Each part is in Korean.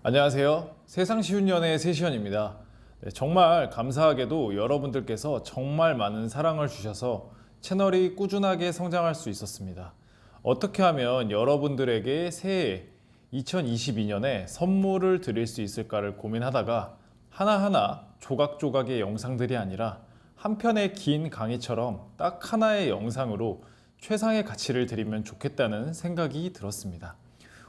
안녕하세요. 세상 쉬운 연애의 세시연입니다. 네, 정말 감사하게도 여러분들께서 정말 많은 사랑을 주셔서 채널이 꾸준하게 성장할 수 있었습니다. 어떻게 하면 여러분들에게 새해 2022년에 선물을 드릴 수 있을까를 고민하다가 하나하나 조각조각의 영상들이 아니라 한 편의 긴 강의처럼 딱 하나의 영상으로 최상의 가치를 드리면 좋겠다는 생각이 들었습니다.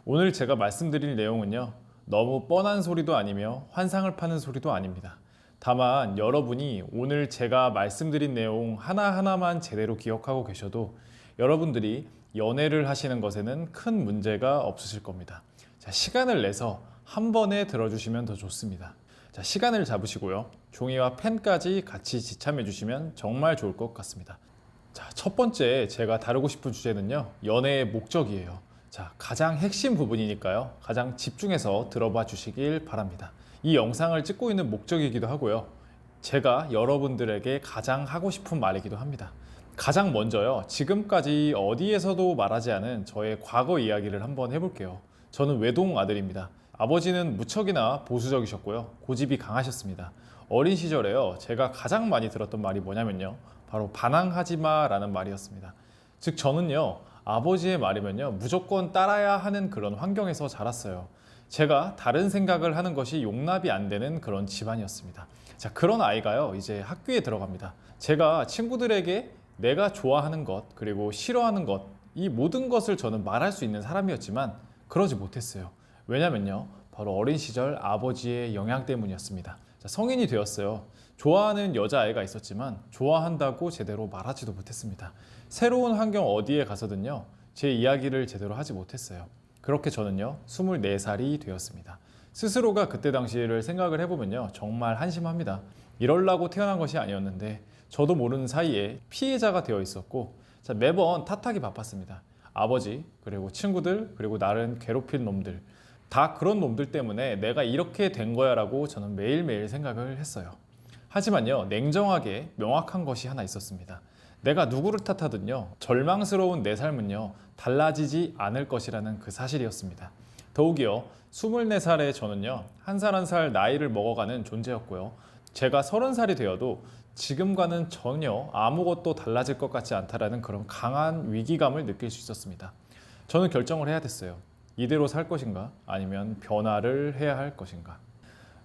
오늘 제가 말씀드릴 내용은요, 너무 뻔한 소리도 아니며 환상을 파는 소리도 아닙니다. 다만 여러분이 오늘 제가 말씀드린 내용 하나하나만 제대로 기억하고 계셔도 여러분들이 연애를 하시는 것에는 큰 문제가 없으실 겁니다. 자, 시간을 내서 한 번에 들어주시면 더 좋습니다. 자, 시간을 잡으시고요. 종이와 펜까지 같이 지참해 주시면 정말 좋을 것 같습니다. 자, 첫 번째 제가 다루고 싶은 주제는요, 연애의 목적이에요. 자, 가장 핵심 부분이니까요. 가장 집중해서 들어봐 주시길 바랍니다. 이 영상을 찍고 있는 목적이기도 하고요. 제가 여러분들에게 가장 하고 싶은 말이기도 합니다. 가장 먼저요. 지금까지 어디에서도 말하지 않은 저의 과거 이야기를 한번 해볼게요. 저는 외동 아들입니다. 아버지는 무척이나 보수적이셨고요. 고집이 강하셨습니다. 어린 시절에요. 제가 가장 많이 들었던 말이 뭐냐면요. 바로 반항하지 마라는 말이었습니다. 즉 저는요. 아버지의 말이면요 무조건 따라야 하는 그런 환경에서 자랐어요. 제가 다른 생각을 하는 것이 용납이 안 되는 그런 집안이었습니다. 자, 그런 아이가요 이제 학교에 들어갑니다. 제가 친구들에게 내가 좋아하는 것 그리고 싫어하는 것, 이 모든 것을 저는 말할 수 있는 사람이었지만 그러지 못했어요. 왜냐면요 바로 어린 시절 아버지의 영향 때문이었습니다. 자, 성인이 되었어요. 좋아하는 여자아이가 있었지만 좋아한다고 제대로 말하지도 못했습니다. 새로운 환경 어디에 가서든요 제 이야기를 제대로 하지 못했어요. 그렇게 저는요 24살이 되었습니다. 스스로가 그때 당시를 생각을 해보면요 정말 한심합니다. 이럴라고 태어난 것이 아니었는데 저도 모르는 사이에 피해자가 되어 있었고, 자, 매번 탓하기 바빴습니다. 아버지 그리고 친구들 그리고 나를 괴롭힌 놈들, 다 그런 놈들 때문에 내가 이렇게 된 거야 라고 저는 매일매일 생각을 했어요. 하지만요 냉정하게 명확한 것이 하나 있었습니다. 내가 누구를 탓하든요 절망스러운 내 삶은요 달라지지 않을 것이라는 그 사실이었습니다. 더욱이요 24살의 저는요 한 살 한 살 나이를 먹어가는 존재였고요. 제가 30살이 되어도 지금과는 전혀 아무것도 달라질 것 같지 않다라는 그런 강한 위기감을 느낄 수 있었습니다. 저는 결정을 해야 됐어요. 이대로 살 것인가 아니면 변화를 해야 할 것인가.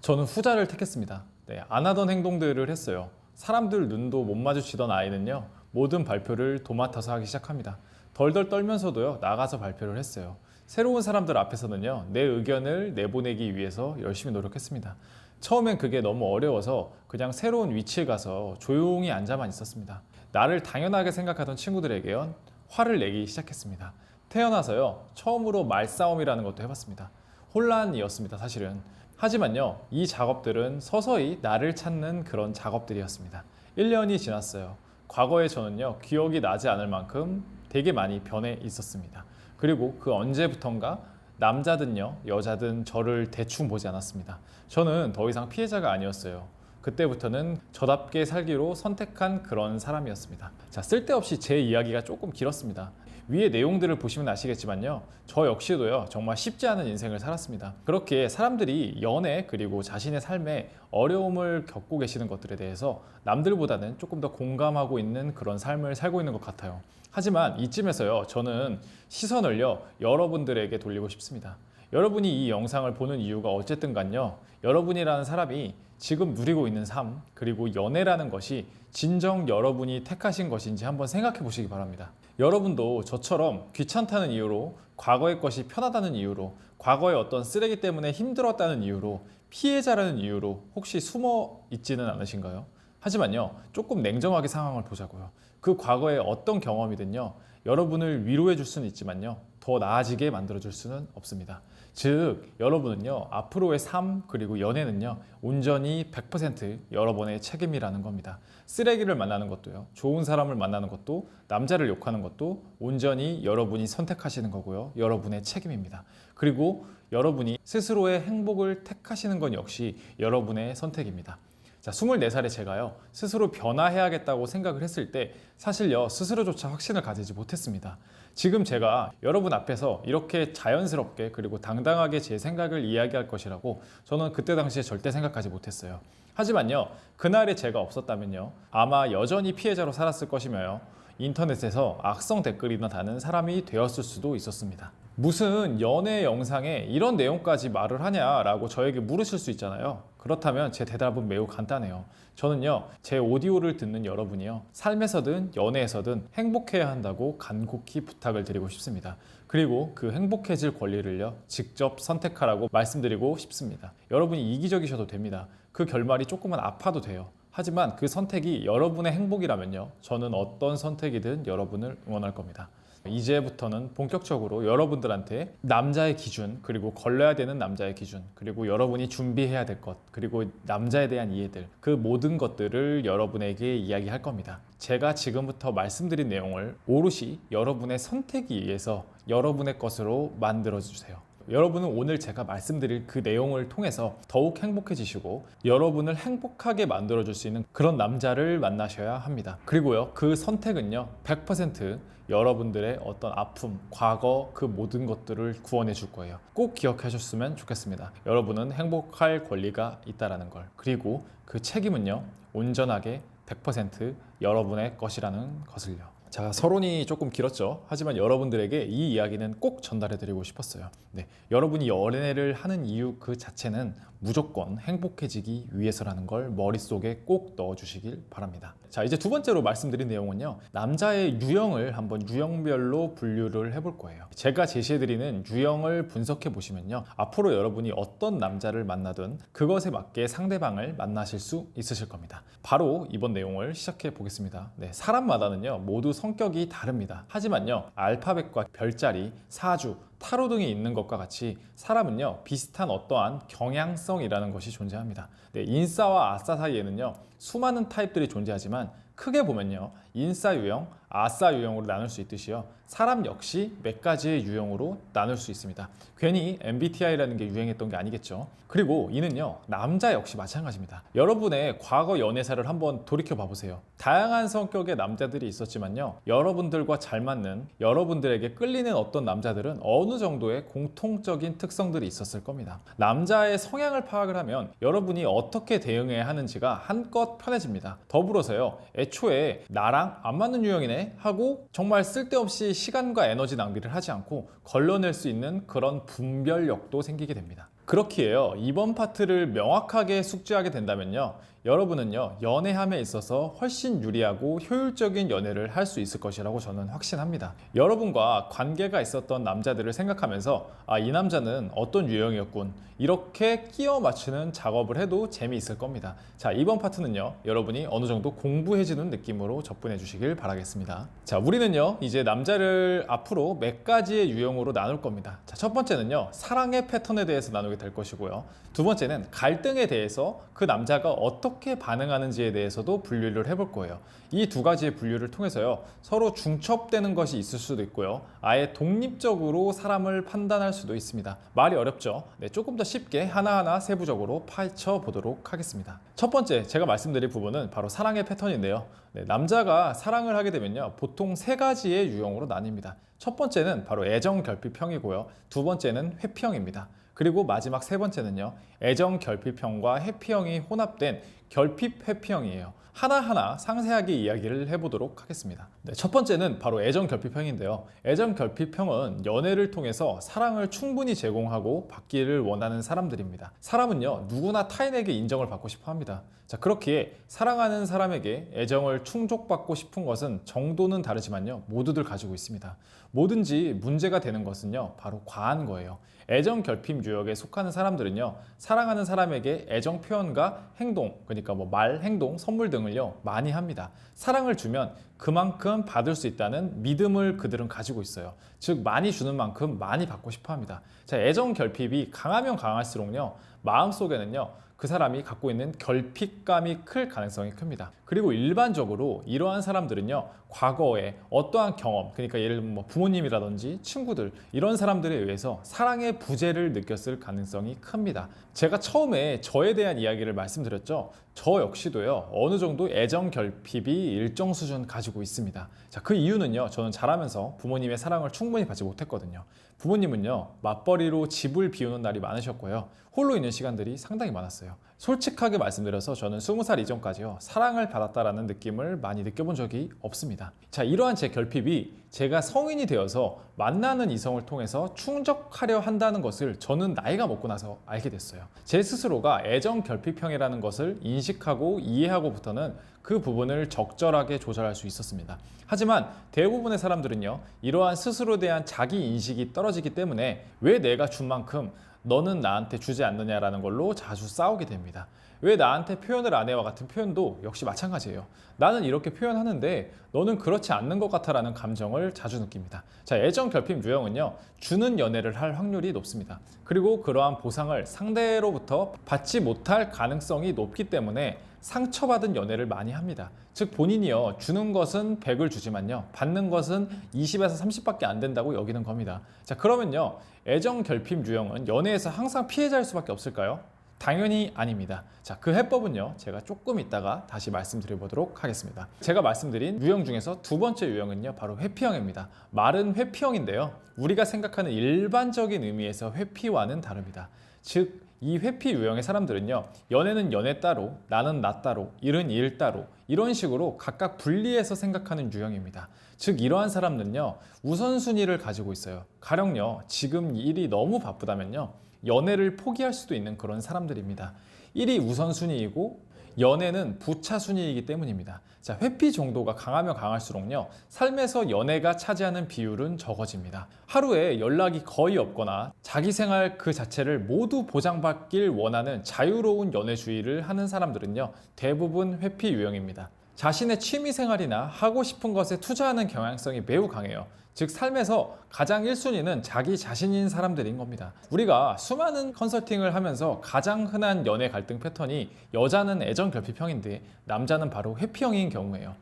저는 후자를 택했습니다. 네, 안 하던 행동들을 했어요. 사람들 눈도 못 마주치던 아이는요 모든 발표를 도맡아서 하기 시작합니다. 덜덜 떨면서도요 나가서 발표를 했어요. 새로운 사람들 앞에서는요 내 의견을 내보내기 위해서 열심히 노력했습니다. 처음엔 그게 너무 어려워서 그냥 새로운 위치에 가서 조용히 앉아만 있었습니다. 나를 당연하게 생각하던 친구들에게요 화를 내기 시작했습니다. 태어나서요 처음으로 말싸움이라는 것도 해봤습니다. 혼란이었습니다 사실은. 하지만요 이 작업들은 서서히 나를 찾는 그런 작업들이었습니다. 1년이 지났어요. 과거에 저는요 기억이 나지 않을 만큼 되게 많이 변해 있었습니다. 그리고 그 언제부턴가 남자든요 여자든 저를 대충 보지 않았습니다. 저는 더 이상 피해자가 아니었어요. 그때부터는 저답게 살기로 선택한 그런 사람이었습니다. 자, 쓸데없이 제 이야기가 조금 길었습니다. 위의 내용들을 보시면 아시겠지만요 저 역시도요 정말 쉽지 않은 인생을 살았습니다. 그렇게 사람들이 연애 그리고 자신의 삶에 어려움을 겪고 계시는 것들에 대해서 남들보다는 조금 더 공감하고 있는 그런 삶을 살고 있는 것 같아요. 하지만 이쯤에서요 저는 시선을요 여러분들에게 돌리고 싶습니다. 여러분이 이 영상을 보는 이유가 어쨌든 간요 여러분이라는 사람이 지금 누리고 있는 삶 그리고 연애라는 것이 진정 여러분이 택하신 것인지 한번 생각해 보시기 바랍니다. 여러분도 저처럼 귀찮다는 이유로, 과거의 것이 편하다는 이유로, 과거의 어떤 쓰레기 때문에 힘들었다는 이유로, 피해자라는 이유로 혹시 숨어 있지는 않으신가요? 하지만요 조금 냉정하게 상황을 보자고요. 그 과거의 어떤 경험이든요 여러분을 위로해 줄 수는 있지만요 더 나아지게 만들어 줄 수는 없습니다. 즉 여러분은요 앞으로의 삶 그리고 연애는요 온전히 100% 여러분의 책임이라는 겁니다. 쓰레기를 만나는 것도요, 좋은 사람을 만나는 것도, 남자를 욕하는 것도 온전히 여러분이 선택하시는 거고요 여러분의 책임입니다. 그리고 여러분이 스스로의 행복을 택하시는 건 역시 여러분의 선택입니다. 자, 자, 24살의 제가요, 스스로 변화해야겠다고 생각을 했을 때 사실요, 스스로조차 확신을 가지지 못했습니다. 지금 제가 여러분 앞에서 이렇게 자연스럽게 그리고 당당하게 제 생각을 이야기할 것이라고 저는 그때 당시에 절대 생각하지 못했어요. 하지만요, 그날의 제가 없었다면요, 아마 여전히 피해자로 살았을 것이며요, 인터넷에서 악성 댓글이나 다는 사람이 되었을 수도 있었습니다. 무슨 연애 영상에 이런 내용까지 말을 하냐라고 저에게 물으실 수 있잖아요. 그렇다면 제 대답은 매우 간단해요. 저는요, 제 오디오를 듣는 여러분이요, 삶에서든 연애에서든 행복해야 한다고 간곡히 부탁을 드리고 싶습니다. 그리고 그 행복해질 권리를요, 직접 선택하라고 말씀드리고 싶습니다. 여러분이 이기적이셔도 됩니다. 그 결말이 조금은 아파도 돼요. 하지만 그 선택이 여러분의 행복이라면요, 저는 어떤 선택이든 여러분을 응원할 겁니다. 이제부터는 본격적으로 여러분들한테 남자의 기준, 그리고 걸러야 되는 남자의 기준, 그리고 여러분이 준비해야 될 것, 그리고 남자에 대한 이해들, 그 모든 것들을 여러분에게 이야기할 겁니다. 제가 지금부터 말씀드린 내용을 오롯이 여러분의 선택에 의해서 여러분의 것으로 만들어주세요. 여러분은 오늘 제가 말씀드릴 그 내용을 통해서 더욱 행복해지시고 여러분을 행복하게 만들어줄 수 있는 그런 남자를 만나셔야 합니다. 그리고요, 그 선택은요, 100% 여러분들의 어떤 아픔, 과거, 그 모든 것들을 구원해 줄 거예요. 꼭 기억하셨으면 좋겠습니다. 여러분은 행복할 권리가 있다는 걸. 그리고 그 책임은요, 온전하게 100% 여러분의 것이라는 것을요. 자, 서론이 조금 길었죠. 하지만 여러분들에게 이 이야기는 꼭 전달해 드리고 싶었어요. 네, 여러분이 연애를 하는 이유 그 자체는 무조건 행복해지기 위해서라는 걸 머릿속에 꼭 넣어주시길 바랍니다. 자, 이제 두 번째로 말씀드린 내용은요, 남자의 유형을 한번 유형별로 분류를 해볼 거예요. 제가 제시해드리는 유형을 분석해 보시면요, 앞으로 여러분이 어떤 남자를 만나든 그것에 맞게 상대방을 만나실 수 있으실 겁니다. 바로 이번 내용을 시작해 보겠습니다. 네, 사람마다는요, 모두 성격이 다릅니다. 하지만요, 알파벳과 별자리, 사주, 타로 등이 있는 것과 같이 사람은요, 비슷한 어떠한 경향성이라는 것이 존재합니다. 네, 인싸와 아싸 사이에는요, 수많은 타입들이 존재하지만 크게 보면요, 인싸 유형, 아싸 유형으로 나눌 수 있듯이요, 사람 역시 몇 가지의 유형으로 나눌 수 있습니다. 괜히 MBTI라는 게 유행했던 게 아니겠죠. 그리고 이는요, 남자 역시 마찬가지입니다. 여러분의 과거 연애사를 한번 돌이켜 봐보세요. 다양한 성격의 남자들이 있었지만요, 여러분들과 잘 맞는, 여러분들에게 끌리는 어떤 남자들은 어느 정도의 공통적인 특성들이 있었을 겁니다. 남자의 성향을 파악을 하면 여러분이 어떻게 대응해야 하는지가 한껏 편해집니다. 더불어서요, 애초에 나랑 안 맞는 유형이네 하고 정말 쓸데없이 시간과 에너지 낭비를 하지 않고 걸러낼 수 있는 그런 분별력도 생기게 됩니다. 그렇기에요, 이번 파트를 명확하게 숙지하게 된다면요, 여러분은요, 연애함에 있어서 훨씬 유리하고 효율적인 연애를 할 수 있을 것이라고 저는 확신합니다. 여러분과 관계가 있었던 남자들을 생각하면서 이 남자는 어떤 유형이었군, 이렇게 끼워 맞추는 작업을 해도 재미있을 겁니다. 자, 이번 파트는요, 여러분이 어느 정도 공부해주는 느낌으로 접근해 주시길 바라겠습니다. 자, 우리는요, 이제 남자를 앞으로 몇 가지의 유형으로 나눌 겁니다. 자, 첫 번째는요, 사랑의 패턴에 대해서 나누게 될 것이고요, 두 번째는 갈등에 대해서 그 남자가 어떻게 반응하는지에 대해서도 분류를 해볼 거예요. 이 두 가지의 분류를 통해서요, 서로 중첩되는 것이 있을 수도 있고요, 아예 독립적으로 사람을 판단할 수도 있습니다. 말이 어렵죠? 네, 조금 더 쉽게 하나하나 세부적으로 파헤쳐 보도록 하겠습니다. 첫 번째 제가 말씀드릴 부분은 바로 사랑의 패턴인데요, 네, 남자가 사랑을 하게 되면요, 보통 세 가지의 유형으로 나뉩니다. 첫 번째는 바로 애정 결핍형이고요, 두 번째는 회피형입니다. 그리고 마지막 세 번째는요, 애정 결핍형과 회피형이 혼합된 결핍 회피형이에요. 하나하나 상세하게 이야기를 해보도록 하겠습니다. 네, 첫 번째는 바로 애정 결핍형인데요, 애정 결핍형은 연애를 통해서 사랑을 충분히 제공하고 받기를 원하는 사람들입니다. 사람은요, 누구나 타인에게 인정을 받고 싶어 합니다. 자, 그렇기에 사랑하는 사람에게 애정을 충족받고 싶은 것은 정도는 다르지만요, 모두들 가지고 있습니다. 뭐든지 문제가 되는 것은요, 바로 과한 거예요. 애정 결핍 유형에 속하는 사람들은요, 사랑하는 사람에게 애정 표현과 행동, 그러니까 말, 행동, 선물 등을요, 많이 합니다. 사랑을 주면 그만큼 받을 수 있다는 믿음을 그들은 가지고 있어요. 즉, 많이 주는 만큼 많이 받고 싶어 합니다. 자, 애정 결핍이 강하면 강할수록요, 마음속에는요, 그 사람이 갖고 있는 결핍감이 클 가능성이 큽니다. 그리고 일반적으로 이러한 사람들은요, 과거에 어떠한 경험, 그러니까 예를 들면 뭐 부모님이라든지 친구들, 이런 사람들에 의해서 사랑의 부재를 느꼈을 가능성이 큽니다. 제가 처음에 저에 대한 이야기를 말씀드렸죠. 저 역시도요, 어느 정도 애정 결핍이 일정 수준 가지고 있습니다. 자, 그 이유는요, 저는 자라면서 부모님의 사랑을 충분히 받지 못했거든요. 부모님은요, 맞벌이로 집을 비우는 날이 많으셨고요, 홀로 있는 시간들이 상당히 많았어요. 솔직하게 말씀드려서 저는 20살 이전까지요, 사랑을 받았다라는 느낌을 많이 느껴본 적이 없습니다. 자, 이러한 제 결핍이 제가 성인이 되어서 만나는 이성을 통해서 충족하려 한다는 것을 저는 나이가 먹고 나서 알게 됐어요. 제 스스로가 애정 결핍형이라는 것을 인식하고 이해하고부터는 그 부분을 적절하게 조절할 수 있었습니다. 하지만 대부분의 사람들은요, 이러한 스스로에 대한 자기 인식이 떨어지기 때문에 왜 내가 준 만큼 너는 나한테 주지 않느냐라는 걸로 자주 싸우게 됩니다. 왜 나한테 표현을 안 해와 같은 표현도 역시 마찬가지예요. 나는 이렇게 표현하는데 너는 그렇지 않는 것 같아라는 감정을 자주 느낍니다. 자, 애정 결핍 유형은요, 주는 연애를 할 확률이 높습니다. 그리고 그러한 보상을 상대로부터 받지 못할 가능성이 높기 때문에 상처받은 연애를 많이 합니다. 즉 본인이요, 주는 것은 100을 주지만요, 받는 것은 20에서 30밖에 안 된다고 여기는 겁니다. 자, 그러면요, 애정 결핍 유형은 연애에서 항상 피해자일 수밖에 없을까요? 당연히 아닙니다. 자, 그 해법은요, 제가 조금 이따가 다시 말씀드려보도록 하겠습니다. 제가 말씀드린 유형 중에서 두 번째 유형은요, 바로 회피형입니다. 말은 회피형인데요, 우리가 생각하는 일반적인 의미에서 회피와는 다릅니다. 즉, 이 회피 유형의 사람들은요, 연애는 연애 따로, 나는 나 따로, 일은 일 따로, 이런 식으로 각각 분리해서 생각하는 유형입니다. 즉, 이러한 사람들은요, 우선순위를 가지고 있어요. 가령요, 지금 일이 너무 바쁘다면요, 연애를 포기할 수도 있는 그런 사람들입니다. 일이 우선순위이고 연애는 부차 순위이기 때문입니다. 자, 회피 정도가 강하면 강할수록요, 삶에서 연애가 차지하는 비율은 적어집니다. 하루에 연락이 거의 없거나 자기 생활 그 자체를 모두 보장받길 원하는 자유로운 연애주의를 하는 사람들은요, 대부분 회피 유형입니다. 자신의 취미 생활이나 하고 싶은 것에 투자하는 경향성이 매우 강해요. 즉, 삶에서 가장 1순위는 자기 자신인 사람들인 겁니다. 우리가 수많은 컨설팅을 하면서 가장 흔한 연애 갈등 패턴이 여자는 애정 결핍형인데 남자는 바로 회피형인 경우예요.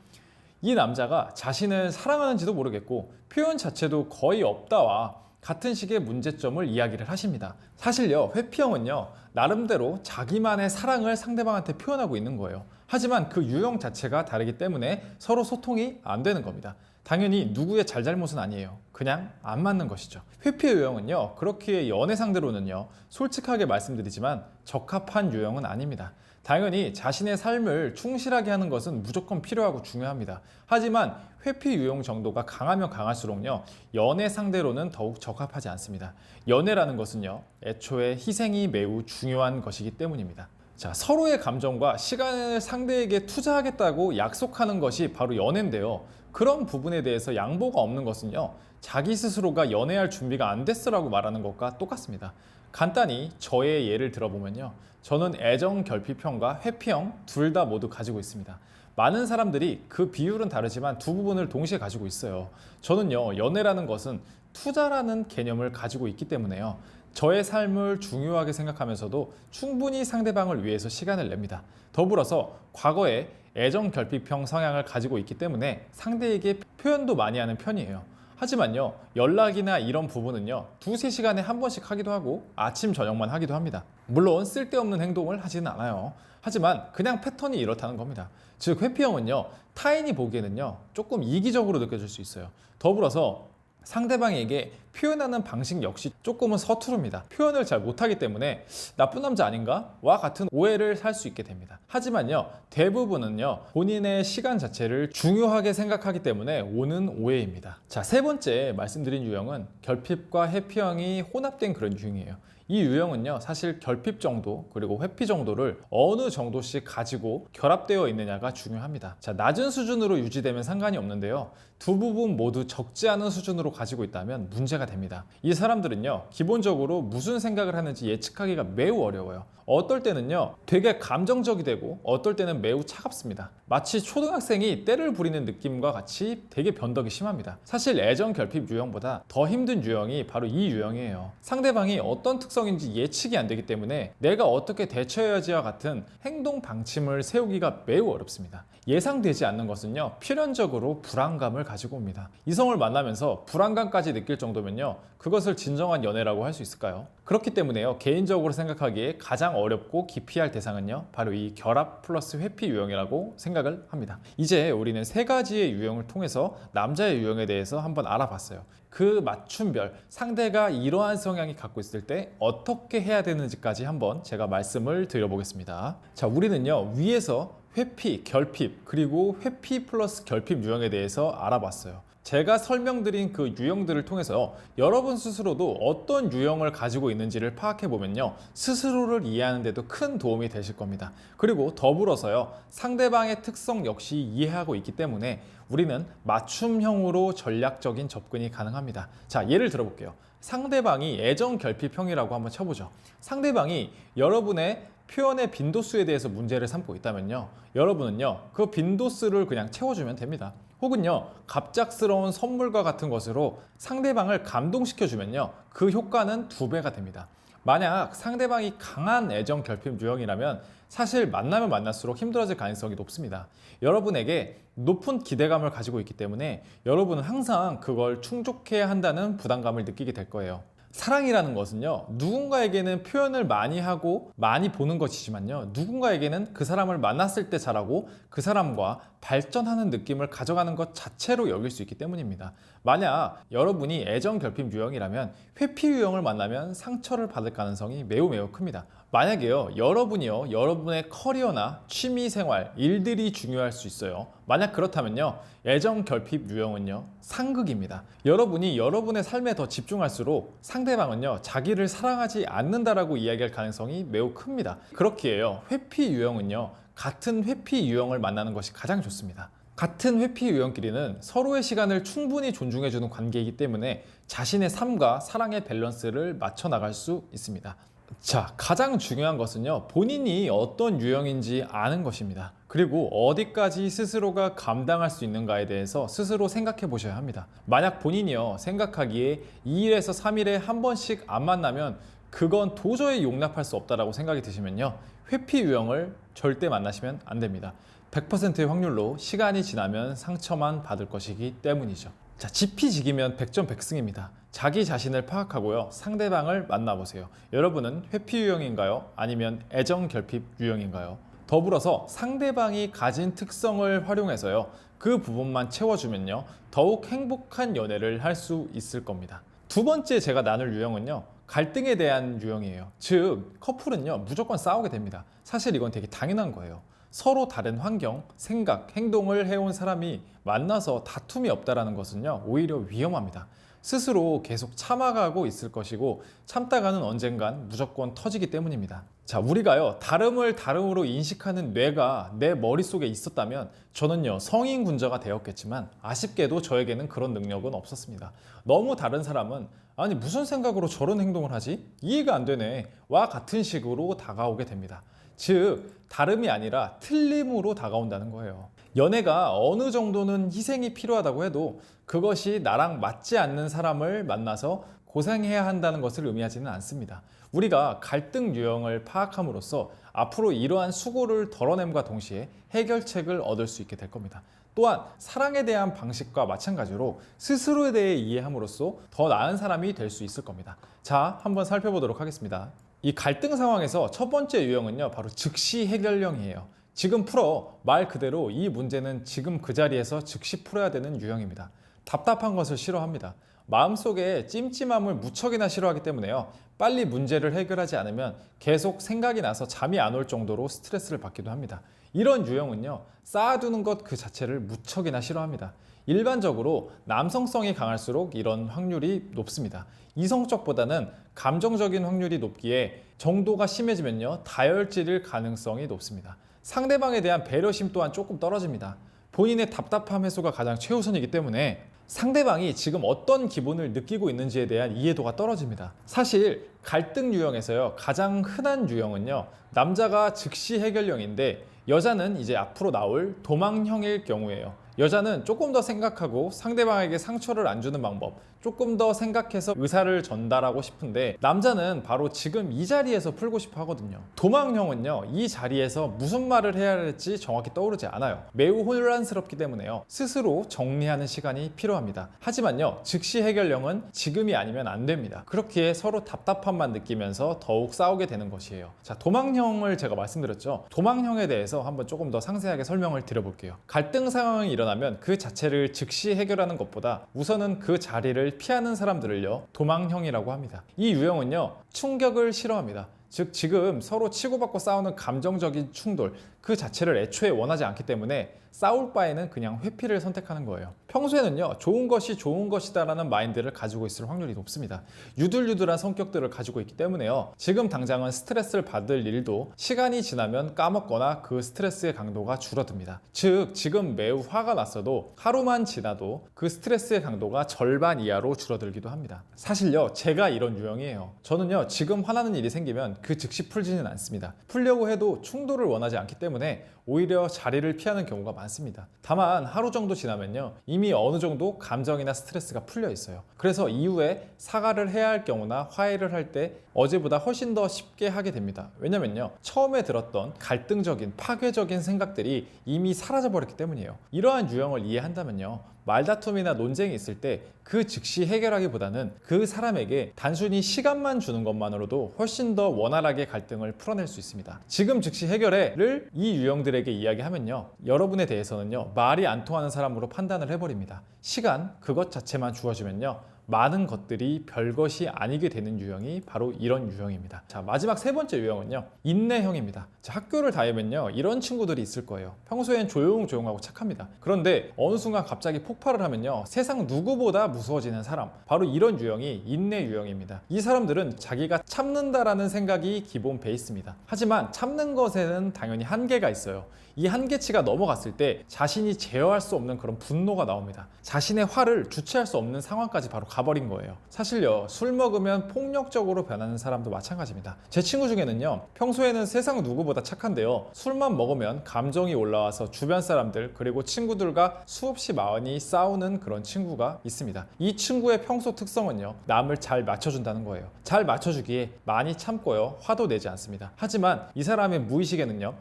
이 남자가 자신을 사랑하는지도 모르겠고 표현 자체도 거의 없다와 같은 식의 문제점을 이야기를 하십니다. 사실요, 회피형은요, 나름대로 자기만의 사랑을 상대방한테 표현하고 있는 거예요. 하지만 그 유형 자체가 다르기 때문에 서로 소통이 안 되는 겁니다. 당연히 누구의 잘잘못은 아니에요. 그냥 안 맞는 것이죠. 회피 유형은요, 그렇기에 연애 상대로는요, 솔직하게 말씀드리지만 적합한 유형은 아닙니다. 당연히 자신의 삶을 충실하게 하는 것은 무조건 필요하고 중요합니다. 하지만 회피 유형 정도가 강하면 강할수록요, 연애 상대로는 더욱 적합하지 않습니다. 연애라는 것은요, 애초에 희생이 매우 중요한 것이기 때문입니다. 자, 서로의 감정과 시간을 상대에게 투자하겠다고 약속하는 것이 바로 연애인데요, 그런 부분에 대해서 양보가 없는 것은요, 자기 스스로가 연애할 준비가 안 됐으라고 말하는 것과 똑같습니다. 간단히 저의 예를 들어보면요, 저는 애정 결핍형과 회피형 둘 다 모두 가지고 있습니다. 많은 사람들이 그 비율은 다르지만 두 부분을 동시에 가지고 있어요. 저는요, 연애라는 것은 투자라는 개념을 가지고 있기 때문에요, 저의 삶을 중요하게 생각하면서도 충분히 상대방을 위해서 시간을 냅니다. 더불어서 과거에 애정 결핍형 성향을 가지고 있기 때문에 상대에게 표현도 많이 하는 편이에요. 하지만요, 연락이나 이런 부분은요, 2~3시간에 한 번씩 하기도 하고 아침 저녁만 하기도 합니다. 물론 쓸데없는 행동을 하지는 않아요. 하지만 그냥 패턴이 이렇다는 겁니다. 즉, 회피형은요, 타인이 보기에는요, 조금 이기적으로 느껴질 수 있어요. 더불어서 상대방에게 표현하는 방식 역시 조금은 서투릅니다. 표현을 잘 못하기 때문에 나쁜 남자 아닌가? 와 같은 오해를 살 수 있게 됩니다. 하지만요, 대부분은요, 본인의 시간 자체를 중요하게 생각하기 때문에 오는 오해입니다. 자, 세 번째 말씀드린 유형은 결핍과 회피형이 혼합된 그런 유형이에요. 이 유형은요, 사실 결핍 정도 그리고 회피 정도를 어느 정도씩 가지고 결합되어 있느냐가 중요합니다. 자, 낮은 수준으로 유지되면 상관이 없는데요, 두 부분 모두 적지 않은 수준으로 가지고 있다면 문제가 문제가 됩니다. 이 사람들은요, 기본적으로 무슨 생각을 하는지 예측하기가 매우 어려워요. 어떨 때는요, 되게 감정적이 되고 어떨 때는 매우 차갑습니다. 마치 초등학생이 떼를 부리는 느낌과 같이 되게 변덕이 심합니다. 사실 애정 결핍 유형보다 더 힘든 유형이 바로 이 유형이에요. 상대방이 어떤 특성인지 예측이 안 되기 때문에 내가 어떻게 대처해야지와 같은 행동 방침을 세우기가 매우 어렵습니다. 예상되지 않는 것은요, 필연적으로 불안감을 가지고 옵니다. 이성을 만나면서 불안감까지 느낄 정도면요, 그것을 진정한 연애라고 할 수 있을까요? 그렇기 때문에요, 개인적으로 생각하기에 가장 어렵고 기피할 대상은요, 바로 이 결합 플러스 회피 유형이라고 생각을 합니다. 이제 우리는 세 가지의 유형을 통해서 남자의 유형에 대해서 한번 알아봤어요. 그 맞춤별, 상대가 이러한 성향이 갖고 있을 때 어떻게 해야 되는지까지 한번 제가 말씀을 드려보겠습니다. 자, 우리는요, 위에서 회피, 결핍, 그리고 회피 플러스 결핍 유형에 대해서 알아봤어요. 제가 설명드린 그 유형들을 통해서 여러분 스스로도 어떤 유형을 가지고 있는지를 파악해보면요, 스스로를 이해하는 데도 큰 도움이 되실 겁니다. 그리고 더불어서요, 상대방의 특성 역시 이해하고 있기 때문에 우리는 맞춤형으로 전략적인 접근이 가능합니다. 자, 예를 들어볼게요. 상대방이 애정 결핍형이라고 한번 쳐보죠. 상대방이 여러분의 표현의 빈도수에 대해서 문제를 삼고 있다면요, 여러분은요, 그 빈도수를 그냥 채워주면 됩니다. 혹은요, 갑작스러운 선물과 같은 것으로 상대방을 감동시켜주면요, 그 효과는 2배가 됩니다. 만약 상대방이 강한 애정 결핍 유형이라면 사실 만나면 만날수록 힘들어질 가능성이 높습니다. 여러분에게 높은 기대감을 가지고 있기 때문에 여러분은 항상 그걸 충족해야 한다는 부담감을 느끼게 될 거예요. 사랑이라는 것은요, 누군가에게는 표현을 많이 하고 많이 보는 것이지만요, 누군가에게는 그 사람을 만났을 때 잘하고 그 사람과 발전하는 느낌을 가져가는 것 자체로 여길 수 있기 때문입니다. 만약 여러분이 애정 결핍 유형이라면 회피 유형을 만나면 상처를 받을 가능성이 매우 큽니다. 만약에요, 여러분이요, 여러분의 커리어나 취미 생활, 일들이 중요할 수 있어요. 만약 그렇다면요, 애정 결핍 유형은요, 상극입니다. 여러분이 여러분의 삶에 더 집중할수록 상대방은요, 자기를 사랑하지 않는다라고 이야기할 가능성이 매우 큽니다. 그렇기에요, 회피 유형은요, 같은 회피 유형을 만나는 것이 가장 좋습니다. 같은 회피 유형끼리는 서로의 시간을 충분히 존중해주는 관계이기 때문에 자신의 삶과 사랑의 밸런스를 맞춰 나갈 수 있습니다. 자, 가장 중요한 것은요, 본인이 어떤 유형인지 아는 것입니다. 그리고 어디까지 스스로가 감당할 수 있는가에 대해서 스스로 생각해 보셔야 합니다. 만약 본인이요, 생각하기에 2일에서 3일에 한 번씩 안 만나면 그건 도저히 용납할 수 없다라고 생각이 드시면요, 회피 유형을 절대 만나시면 안 됩니다. 100%의 확률로 시간이 지나면 상처만 받을 것이기 때문이죠. 자, 지피지기면 백전백승입니다. 자기 자신을 파악하고요, 상대방을 만나보세요. 여러분은 회피 유형인가요? 아니면 애정 결핍 유형인가요? 더불어서 상대방이 가진 특성을 활용해서요, 그 부분만 채워주면요, 더욱 행복한 연애를 할 수 있을 겁니다. 두 번째 제가 나눌 유형은요, 갈등에 대한 유형이에요. 즉, 커플은요, 무조건 싸우게 됩니다. 사실 이건 되게 당연한 거예요. 서로 다른 환경, 생각, 행동을 해온 사람이 만나서 다툼이 없다는 것은요, 오히려 위험합니다. 스스로 계속 참아가고 있을 것이고 참다가는 언젠간 무조건 터지기 때문입니다. 자, 우리가요, 다름을 다름으로 인식하는 뇌가 내 머릿속에 있었다면 저는요, 성인 군자가 되었겠지만 아쉽게도 저에게는 그런 능력은 없었습니다. 너무 다른 사람은 아니 무슨 생각으로 저런 행동을 하지? 이해가 안 되네 와 같은 식으로 다가오게 됩니다. 즉, 다름이 아니라 틀림으로 다가온다는 거예요. 연애가 어느 정도는 희생이 필요하다고 해도 그것이 나랑 맞지 않는 사람을 만나서 고생해야 한다는 것을 의미하지는 않습니다. 우리가 갈등 유형을 파악함으로써 앞으로 이러한 수고를 덜어냄과 동시에 해결책을 얻을 수 있게 될 겁니다. 또한 사랑에 대한 방식과 마찬가지로 스스로에 대해 이해함으로써 더 나은 사람이 될 수 있을 겁니다. 자, 한번 살펴보도록 하겠습니다. 이 갈등 상황에서 첫 번째 유형은요, 바로 즉시 해결형이에요. 지금 풀어, 말 그대로 이 문제는 지금 그 자리에서 즉시 풀어야 되는 유형입니다. 답답한 것을 싫어합니다. 마음속에 찜찜함을 무척이나 싫어하기 때문에요, 빨리 문제를 해결하지 않으면 계속 생각이 나서 잠이 안 올 정도로 스트레스를 받기도 합니다. 이런 유형은요, 쌓아두는 것 그 자체를 무척이나 싫어합니다. 일반적으로 남성성이 강할수록 이런 확률이 높습니다. 이성적보다는 감정적인 확률이 높기에 정도가 심해지면요, 다혈질일 가능성이 높습니다. 상대방에 대한 배려심 또한 조금 떨어집니다. 본인의 답답함 해소가 가장 최우선이기 때문에 상대방이 지금 어떤 기분을 느끼고 있는지에 대한 이해도가 떨어집니다. 사실 갈등 유형에서요, 가장 흔한 유형은요, 남자가 즉시 해결형인데 여자는 이제 앞으로 나올 도망형일 경우예요. 여자는 조금 더 생각하고 상대방에게 상처를 안 주는 방법, 조금 더 생각해서 의사를 전달하고 싶은데, 남자는 바로 지금 이 자리에서 풀고 싶어 하거든요. 도망형은요, 이 자리에서 무슨 말을 해야 할지 정확히 떠오르지 않아요. 매우 혼란스럽기 때문에요, 스스로 정리하는 시간이 필요합니다. 하지만요, 즉시 해결형은 지금이 아니면 안 됩니다. 그렇기에 서로 답답함만 느끼면서 더욱 싸우게 되는 것이에요. 자, 도망형을 제가 말씀드렸죠. 도망형에 대해서 한번 조금 더 상세하게 설명을 드려볼게요. 갈등 상황이 일어나면 그 자체를 즉시 해결하는 것보다 우선은 그 자리를 피하는 사람들을요, 도망형이라고 합니다. 이 유형은요, 충격을 싫어합니다. 즉, 지금 서로 치고받고 싸우는 감정적인 충돌 그 자체를 애초에 원하지 않기 때문에 싸울 바에는 그냥 회피를 선택하는 거예요. 평소에는요, 좋은 것이 좋은 것이다 라는 마인드를 가지고 있을 확률이 높습니다. 유들유들한 성격들을 가지고 있기 때문에요, 지금 당장은 스트레스를 받을 일도 시간이 지나면 까먹거나 그 스트레스의 강도가 줄어듭니다. 즉, 지금 매우 화가 났어도 하루만 지나도 그 스트레스의 강도가 절반 이하로 줄어들기도 합니다. 사실요, 제가 이런 유형이에요. 저는요, 지금 화나는 일이 생기면 그 즉시 풀지는 않습니다. 풀려고 해도 충돌을 원하지 않기 때문에 오히려 자리를 피하는 경우가 많습니다. 다만 하루 정도 지나면요, 이미 어느 정도 감정이나 스트레스가 풀려 있어요. 그래서 이후에 사과를 해야 할 경우나 화해를 할 때 어제보다 훨씬 더 쉽게 하게 됩니다. 왜냐면요, 처음에 들었던 갈등적인 파괴적인 생각들이 이미 사라져 버렸기 때문이에요. 이러한 유형을 이해한다면요, 말다툼이나 논쟁이 있을 때 그 즉시 해결하기보다는 그 사람에게 단순히 시간만 주는 것만으로도 훨씬 더 원활하게 갈등을 풀어낼 수 있습니다. 지금 즉시 해결해를 이 유형들에게 이야기하면요, 여러분에 대해서는요, 말이 안 통하는 사람으로 판단을 해버립니다. 시간 그것 자체만 주어지면요, 많은 것들이 별것이 아니게 되는 유형이 바로 이런 유형입니다. 자, 마지막 세 번째 유형은요, 인내형입니다. 자, 학교를 다니면요, 이런 친구들이 있을 거예요. 평소엔 조용조용하고 착합니다. 그런데 어느 순간 갑자기 폭발을 하면요, 세상 누구보다 무서워지는 사람, 바로 이런 유형이 인내 유형입니다. 이 사람들은 자기가 참는다라는 생각이 기본 베이스입니다. 하지만 참는 것에는 당연히 한계가 있어요. 이 한계치가 넘어갔을 때 자신이 제어할 수 없는 그런 분노가 나옵니다. 자신의 화를 주체할 수 없는 상황까지 바로 가버린 거예요. 사실요, 술 먹으면 폭력적으로 변하는 사람도 마찬가지입니다. 제 친구 중에는요, 평소에는 세상 누구보다 착한데요, 술만 먹으면 감정이 올라와서 주변 사람들 그리고 친구들과 수없이 많이 싸우는 그런 친구가 있습니다. 이 친구의 평소 특성은요, 남을 잘 맞춰준다는 거예요. 잘 맞춰주기에 많이 참고요, 화도 내지 않습니다. 하지만 이 사람의 무의식에는요,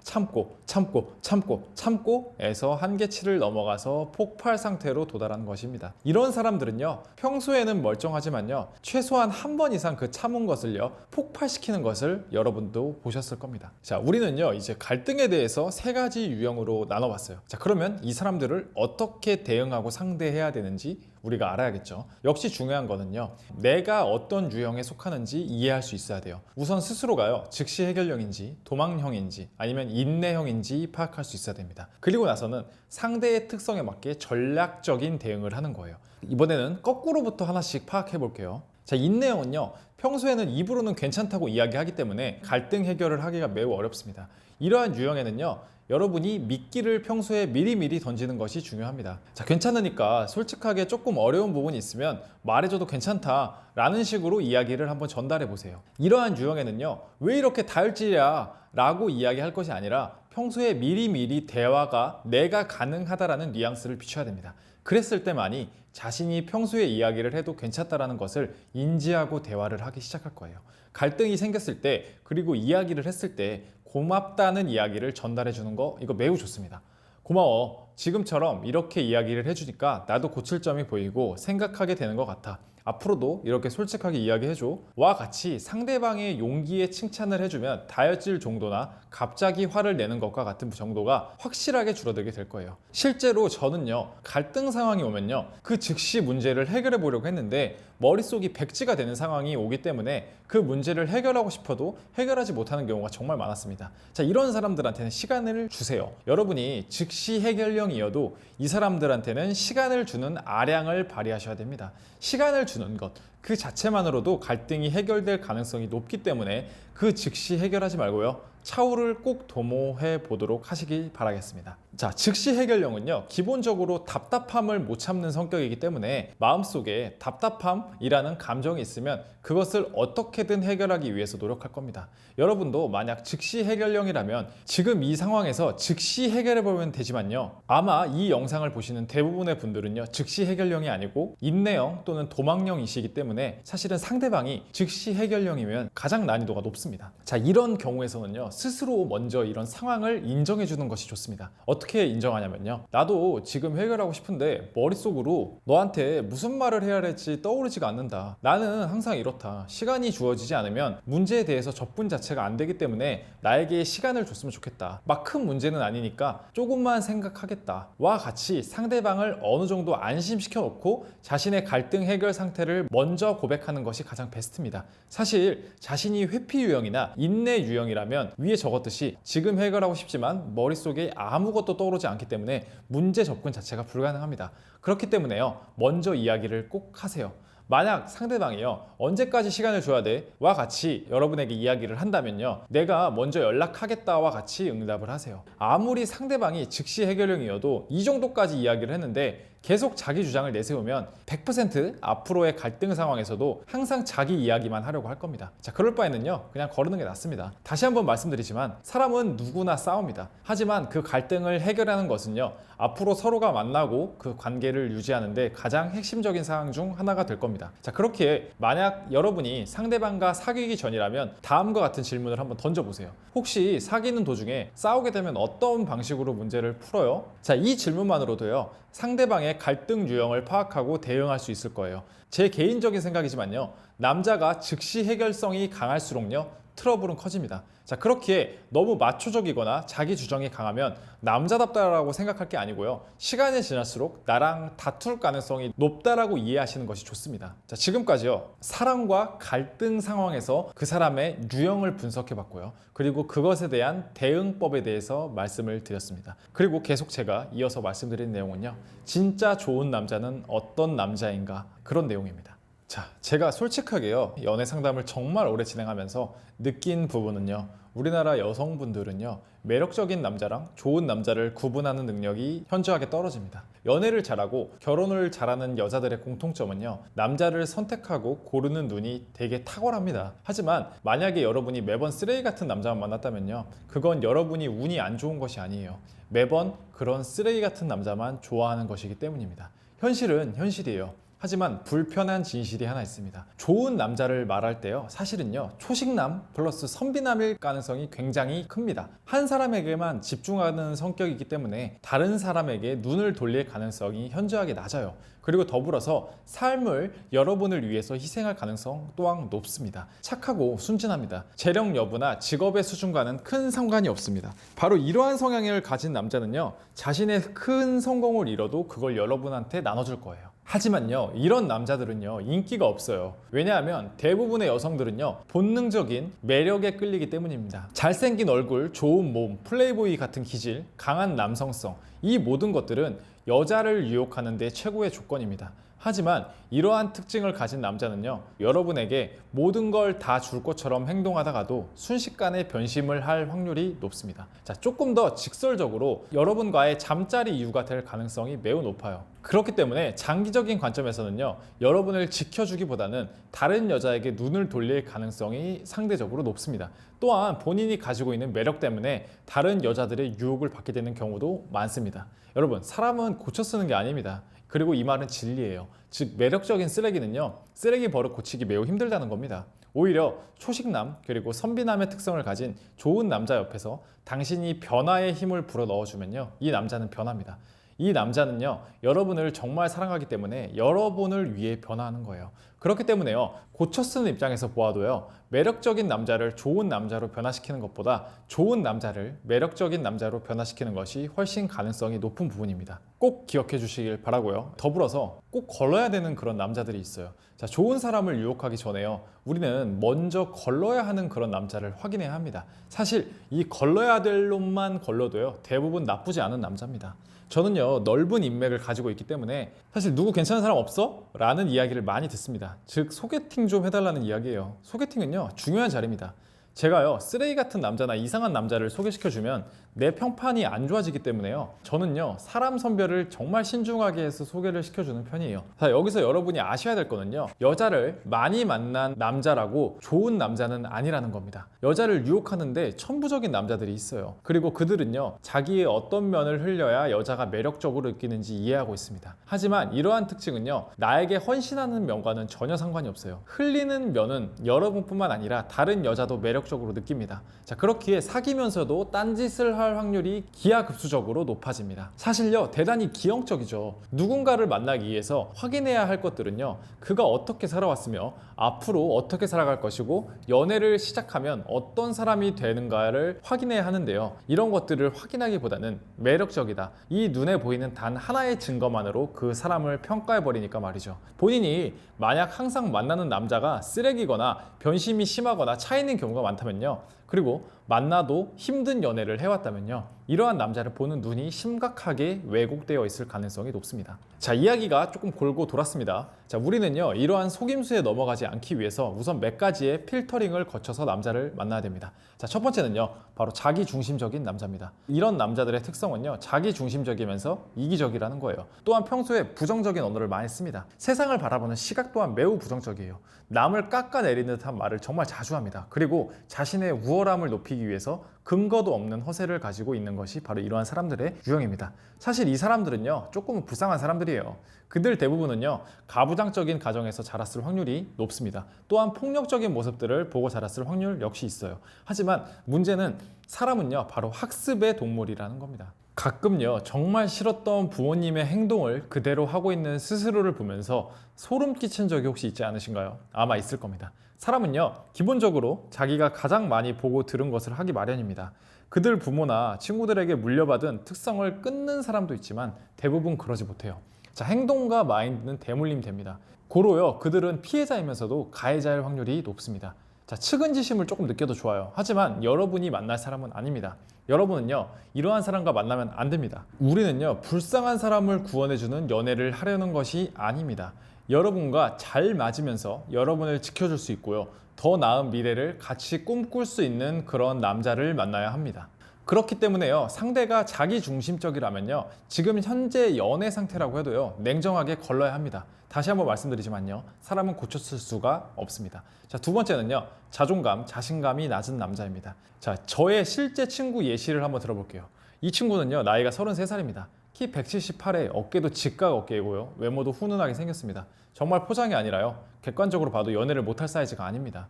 참고에서 한계치를 넘어가서 폭발 상태로 도달하는 것입니다. 이런 사람들은요, 평소에는 멀쩡하지만요, 최소한 한 번 이상 그 참은 것을요, 폭발시키는 것을 여러분도 보셨을 겁니다. 자, 우리는요, 이제 갈등에 대해서 세 가지 유형으로 나눠봤어요. 자, 그러면 이 사람들을 어떻게 대응하고 상대해야 되는지 우리가 알아야겠죠. 역시 중요한 거는요, 내가 어떤 유형에 속하는지 이해할 수 있어야 돼요. 우선 스스로가요, 즉시 해결형인지 도망형인지 아니면 인내형인지 파악할 수 있어야 됩니다. 그리고 나서는 상대의 특성에 맞게 전략적인 대응을 하는 거예요. 이번에는 거꾸로부터 하나씩 파악해 볼게요. 자, 인내형은요, 평소에는 입으로는 괜찮다고 이야기하기 때문에 갈등 해결을 하기가 매우 어렵습니다. 이러한 유형에는요, 여러분이 미끼를 평소에 미리미리 던지는 것이 중요합니다. 자, 괜찮으니까 솔직하게 조금 어려운 부분이 있으면 말해줘도 괜찮다 라는 식으로 이야기를 한번 전달해 보세요. 이러한 유형에는요, 왜 이렇게 다혈질이야 라고 이야기할 것이 아니라 평소에 미리미리 대화가 내가 가능하다라는 뉘앙스를 비춰야 됩니다. 그랬을 때만이 자신이 평소에 이야기를 해도 괜찮다라는 것을 인지하고 대화를 하기 시작할 거예요. 갈등이 생겼을 때, 그리고 이야기를 했을 때 고맙다는 이야기를 전달해 주는 거, 이거 매우 좋습니다. 고마워. 지금처럼 이렇게 이야기를 해주니까 나도 고칠 점이 보이고 생각하게 되는 것 같아. 앞으로도 이렇게 솔직하게 이야기해줘 와 같이 상대방의 용기에 칭찬을 해주면 다혈질 정도나 갑자기 화를 내는 것과 같은 정도가 확실하게 줄어들게 될 거예요. 실제로 저는요, 갈등 상황이 오면요, 그 즉시 문제를 해결해 보려고 했는데 머릿속이 백지가 되는 상황이 오기 때문에 그 문제를 해결하고 싶어도 해결하지 못하는 경우가 정말 많았습니다. 자, 이런 사람들한테는 시간을 주세요. 여러분이 즉시 해결형이어도 이 사람들한테는 시간을 주는 아량을 발휘하셔야 됩니다. 시간을 주는 것, 그 자체만으로도 갈등이 해결될 가능성이 높기 때문에 그 즉시 해결하지 말고요. 차후를 꼭 도모해 보도록 하시길 바라겠습니다. 자, 즉시 해결령은요, 기본적으로 답답함을 못 참는 성격이기 때문에 마음속에 답답함이라는 감정이 있으면 그것을 어떻게든 해결하기 위해서 노력할 겁니다. 여러분도 만약 즉시 해결령이라면 지금 이 상황에서 즉시 해결해 보면 되지만요, 아마 이 영상을 보시는 대부분의 분들은요, 즉시 해결령이 아니고 인내형 또는 도망령이시기 때문에 사실은 상대방이 즉시 해결령이면 가장 난이도가 높습니다. 자, 이런 경우에서는요, 스스로 먼저 이런 상황을 인정해 주는 것이 좋습니다. 어떻게 인정하냐면요, 나도 지금 해결하고 싶은데 머릿속으로 너한테 무슨 말을 해야 할지 떠오르지가 않는다. 나는 항상 이렇다. 시간이 주어지지 않으면 문제에 대해서 접근 자체가 안 되기 때문에 나에게 시간을 줬으면 좋겠다. 막 큰 문제는 아니니까 조금만 생각하겠다 와 같이 상대방을 어느 정도 안심시켜 놓고 자신의 갈등 해결 상태를 먼저 고백하는 것이 가장 베스트입니다. 사실 자신이 회피 유형이나 인내 유형이라면 위에 적었듯이 지금 해결하고 싶지만 머릿속에 아무것도 떠오르지 않기 때문에 문제 접근 자체가 불가능합니다. 그렇기 때문에요, 먼저 이야기를 꼭 하세요. 만약 상대방이요, 언제까지 시간을 줘야 돼? 와 같이 여러분에게 이야기를 한다면요, 내가 먼저 연락하겠다와 같이 응답을 하세요. 아무리 상대방이 즉시 해결형이어도 이 정도까지 이야기를 했는데 계속 자기 주장을 내세우면 100% 앞으로의 갈등 상황에서도 항상 자기 이야기만 하려고 할 겁니다. 자, 그럴 바에는요, 그냥 거르는 게 낫습니다. 다시 한번 말씀드리지만 사람은 누구나 싸웁니다. 하지만 그 갈등을 해결하는 것은요, 앞으로 서로가 만나고 그 관계를 유지하는데 가장 핵심적인 사항 중 하나가 될 겁니다. 자, 그렇게 만약 여러분이 상대방과 사귀기 전이라면 다음과 같은 질문을 한번 던져보세요. 혹시 사귀는 도중에 싸우게 되면 어떤 방식으로 문제를 풀어요? 자, 이 질문만으로도요, 상대방의 갈등 유형을 파악하고 대응할 수 있을 거예요. 제 개인적인 생각이지만요, 남자가 즉시 해결성이 강할수록요, 트러블은 커집니다. 자, 그렇기에 너무 마초적이거나 자기 주장이 강하면 남자답다라고 생각할 게 아니고요, 시간이 지날수록 나랑 다툴 가능성이 높다라고 이해하시는 것이 좋습니다. 자, 지금까지요, 사랑과 갈등 상황에서 그 사람의 유형을 분석해 봤고요, 그리고 그것에 대한 대응법에 대해서 말씀을 드렸습니다. 그리고 계속 제가 이어서 말씀드린 내용은요, 진짜 좋은 남자는 어떤 남자인가, 그런 내용입니다. 자, 제가 솔직하게요, 연애 상담을 정말 오래 진행하면서 느낀 부분은요, 우리나라 여성분들은요, 매력적인 남자랑 좋은 남자를 구분하는 능력이 현저하게 떨어집니다. 연애를 잘하고 결혼을 잘하는 여자들의 공통점은요, 남자를 선택하고 고르는 눈이 되게 탁월합니다. 하지만 만약에 여러분이 매번 쓰레기 같은 남자만 만났다면요, 그건 여러분이 운이 안 좋은 것이 아니에요. 매번 그런 쓰레기 같은 남자만 좋아하는 것이기 때문입니다. 현실은 현실이에요. 하지만 불편한 진실이 하나 있습니다. 좋은 남자를 말할 때요, 사실은요, 초식남 플러스 선비남일 가능성이 굉장히 큽니다. 한 사람에게만 집중하는 성격이기 때문에 다른 사람에게 눈을 돌릴 가능성이 현저하게 낮아요. 그리고 더불어서 삶을 여러분을 위해서 희생할 가능성 또한 높습니다. 착하고 순진합니다. 재력 여부나 직업의 수준과는 큰 상관이 없습니다. 바로 이러한 성향을 가진 남자는요, 자신의 큰 성공을 이뤄도 그걸 여러분한테 나눠줄 거예요. 하지만요, 이런 남자들은요, 인기가 없어요. 왜냐하면 대부분의 여성들은요, 본능적인 매력에 끌리기 때문입니다. 잘생긴 얼굴, 좋은 몸, 플레이보이 같은 기질, 강한 남성성, 이 모든 것들은 여자를 유혹하는 데 최고의 조건입니다. 하지만 이러한 특징을 가진 남자는요, 여러분에게 모든 걸 다 줄 것처럼 행동하다가도 순식간에 변심을 할 확률이 높습니다. 자, 조금 더 직설적으로 여러분과의 잠자리 이유가 될 가능성이 매우 높아요. 그렇기 때문에 장기적인 관점에서는요, 여러분을 지켜주기보다는 다른 여자에게 눈을 돌릴 가능성이 상대적으로 높습니다. 또한 본인이 가지고 있는 매력 때문에 다른 여자들의 유혹을 받게 되는 경우도 많습니다. 여러분, 사람은 고쳐 쓰는 게 아닙니다. 그리고 이 말은 진리예요. 즉, 매력적인 쓰레기는요, 쓰레기 버릇 고치기 매우 힘들다는 겁니다. 오히려 초식남 그리고 선비남의 특성을 가진 좋은 남자 옆에서 당신이 변화의 힘을 불어 넣어주면요, 이 남자는 변합니다. 이 남자는요, 여러분을 정말 사랑하기 때문에 여러분을 위해 변화하는 거예요. 그렇기 때문에요, 고쳐 쓰는 입장에서 보아도요, 매력적인 남자를 좋은 남자로 변화시키는 것보다 좋은 남자를 매력적인 남자로 변화시키는 것이 훨씬 가능성이 높은 부분입니다. 꼭 기억해 주시길 바라고요. 더불어서 꼭 걸러야 되는 그런 남자들이 있어요. 자, 좋은 사람을 유혹하기 전에요, 우리는 먼저 걸러야 하는 그런 남자를 확인해야 합니다. 사실 이 걸러야 될 놈만 걸러도요, 대부분 나쁘지 않은 남자입니다. 저는요, 넓은 인맥을 가지고 있기 때문에 사실 누구 괜찮은 사람 없어? 라는 이야기를 많이 듣습니다. 즉 소개팅 좀 해달라는 이야기예요. 소개팅은요, 중요한 자리입니다. 제가요, 쓰레기 같은 남자나 이상한 남자를 소개시켜주면 내 평판이 안 좋아지기 때문에요. 저는요, 사람 선별을 정말 신중하게 해서 소개를 시켜주는 편이에요. 자, 여기서 여러분이 아셔야 될 거는요, 여자를 많이 만난 남자라고 좋은 남자는 아니라는 겁니다. 여자를 유혹하는데 천부적인 남자들이 있어요. 그리고 그들은요, 자기의 어떤 면을 흘려야 여자가 매력적으로 느끼는지 이해하고 있습니다. 하지만 이러한 특징은요, 나에게 헌신하는 면과는 전혀 상관이 없어요. 흘리는 면은 여러분뿐만 아니라 다른 여자도 매력적으로 느낍니다. 자, 그렇기에 사귀면서도 딴짓을 할 확률이 기하급수적으로 높아집니다. 사실요, 대단히 기형적이죠. 누군가를 만나기 위해서 확인해야 할 것들은요, 그가 어떻게 살아왔으며 앞으로 어떻게 살아갈 것이고 연애를 시작하면 어떤 사람이 되는가를 확인해야 하는데요. 이런 것들을 확인하기보다는 매력적이다, 이 눈에 보이는 단 하나의 증거만으로 그 사람을 평가해버리니까 말이죠. 본인이 만약 항상 만나는 남자가 쓰레기거나 변심이 심하거나 차이는 경우가 많다면요, 그리고 만나도 힘든 연애를 해왔다면요, 이러한 남자를 보는 눈이 심각하게 왜곡되어 있을 가능성이 높습니다. 자, 이야기가 조금 골고 돌았습니다. 자, 우리는요, 이러한 속임수에 넘어가지 않기 위해서 우선 몇 가지의 필터링을 거쳐서 남자를 만나야 됩니다. 자, 첫 번째는요, 바로 자기중심적인 남자입니다. 이런 남자들의 특성은요, 자기중심적이면서 이기적이라는 거예요. 또한 평소에 부정적인 언어를 많이 씁니다. 세상을 바라보는 시각 또한 매우 부정적이에요. 남을 깎아내리는 듯한 말을 정말 자주 합니다. 그리고 자신의 우월함을 높이기 위해서 근거도 없는 허세를 가지고 있는 것이 바로 이러한 사람들의 유형입니다. 사실 이 사람들은요, 조금은 불쌍한 사람들이에요. 그들 대부분은요, 가부장적인 가정에서 자랐을 확률이 높습니다. 또한 폭력적인 모습들을 보고 자랐을 확률 역시 있어요. 하지만 문제는 사람은요, 바로 학습의 동물이라는 겁니다. 가끔요, 정말 싫었던 부모님의 행동을 그대로 하고 있는 스스로를 보면서 소름 끼친 적이 혹시 있지 않으신가요? 아마 있을 겁니다. 사람은요, 기본적으로 자기가 가장 많이 보고 들은 것을 하기 마련입니다. 그들 부모나 친구들에게 물려받은 특성을 끊는 사람도 있지만 대부분 그러지 못해요. 자, 행동과 마인드는 대물림 됩니다. 고로요, 그들은 피해자이면서도 가해자일 확률이 높습니다. 자, 측은지심을 조금 느껴도 좋아요. 하지만 여러분이 만날 사람은 아닙니다. 여러분은요, 이러한 사람과 만나면 안 됩니다. 우리는요, 불쌍한 사람을 구원해주는 연애를 하려는 것이 아닙니다. 여러분과 잘 맞으면서 여러분을 지켜줄 수 있고요, 더 나은 미래를 같이 꿈꿀 수 있는 그런 남자를 만나야 합니다. 그렇기 때문에요, 상대가 자기중심적이라면요, 지금 현재 연애 상태라고 해도요, 냉정하게 걸러야 합니다. 다시 한번 말씀드리지만요, 사람은 고쳤을 수가 없습니다. 자, 두 번째는요, 자존감, 자신감이 낮은 남자입니다. 자, 저의 실제 친구 예시를 한번 들어볼게요. 이 친구는요, 나이가 33살입니다. 키 178에 어깨도 직각 어깨이고요, 외모도 훈훈하게 생겼습니다. 정말 포장이 아니라요, 객관적으로 봐도 연애를 못할 사이즈가 아닙니다.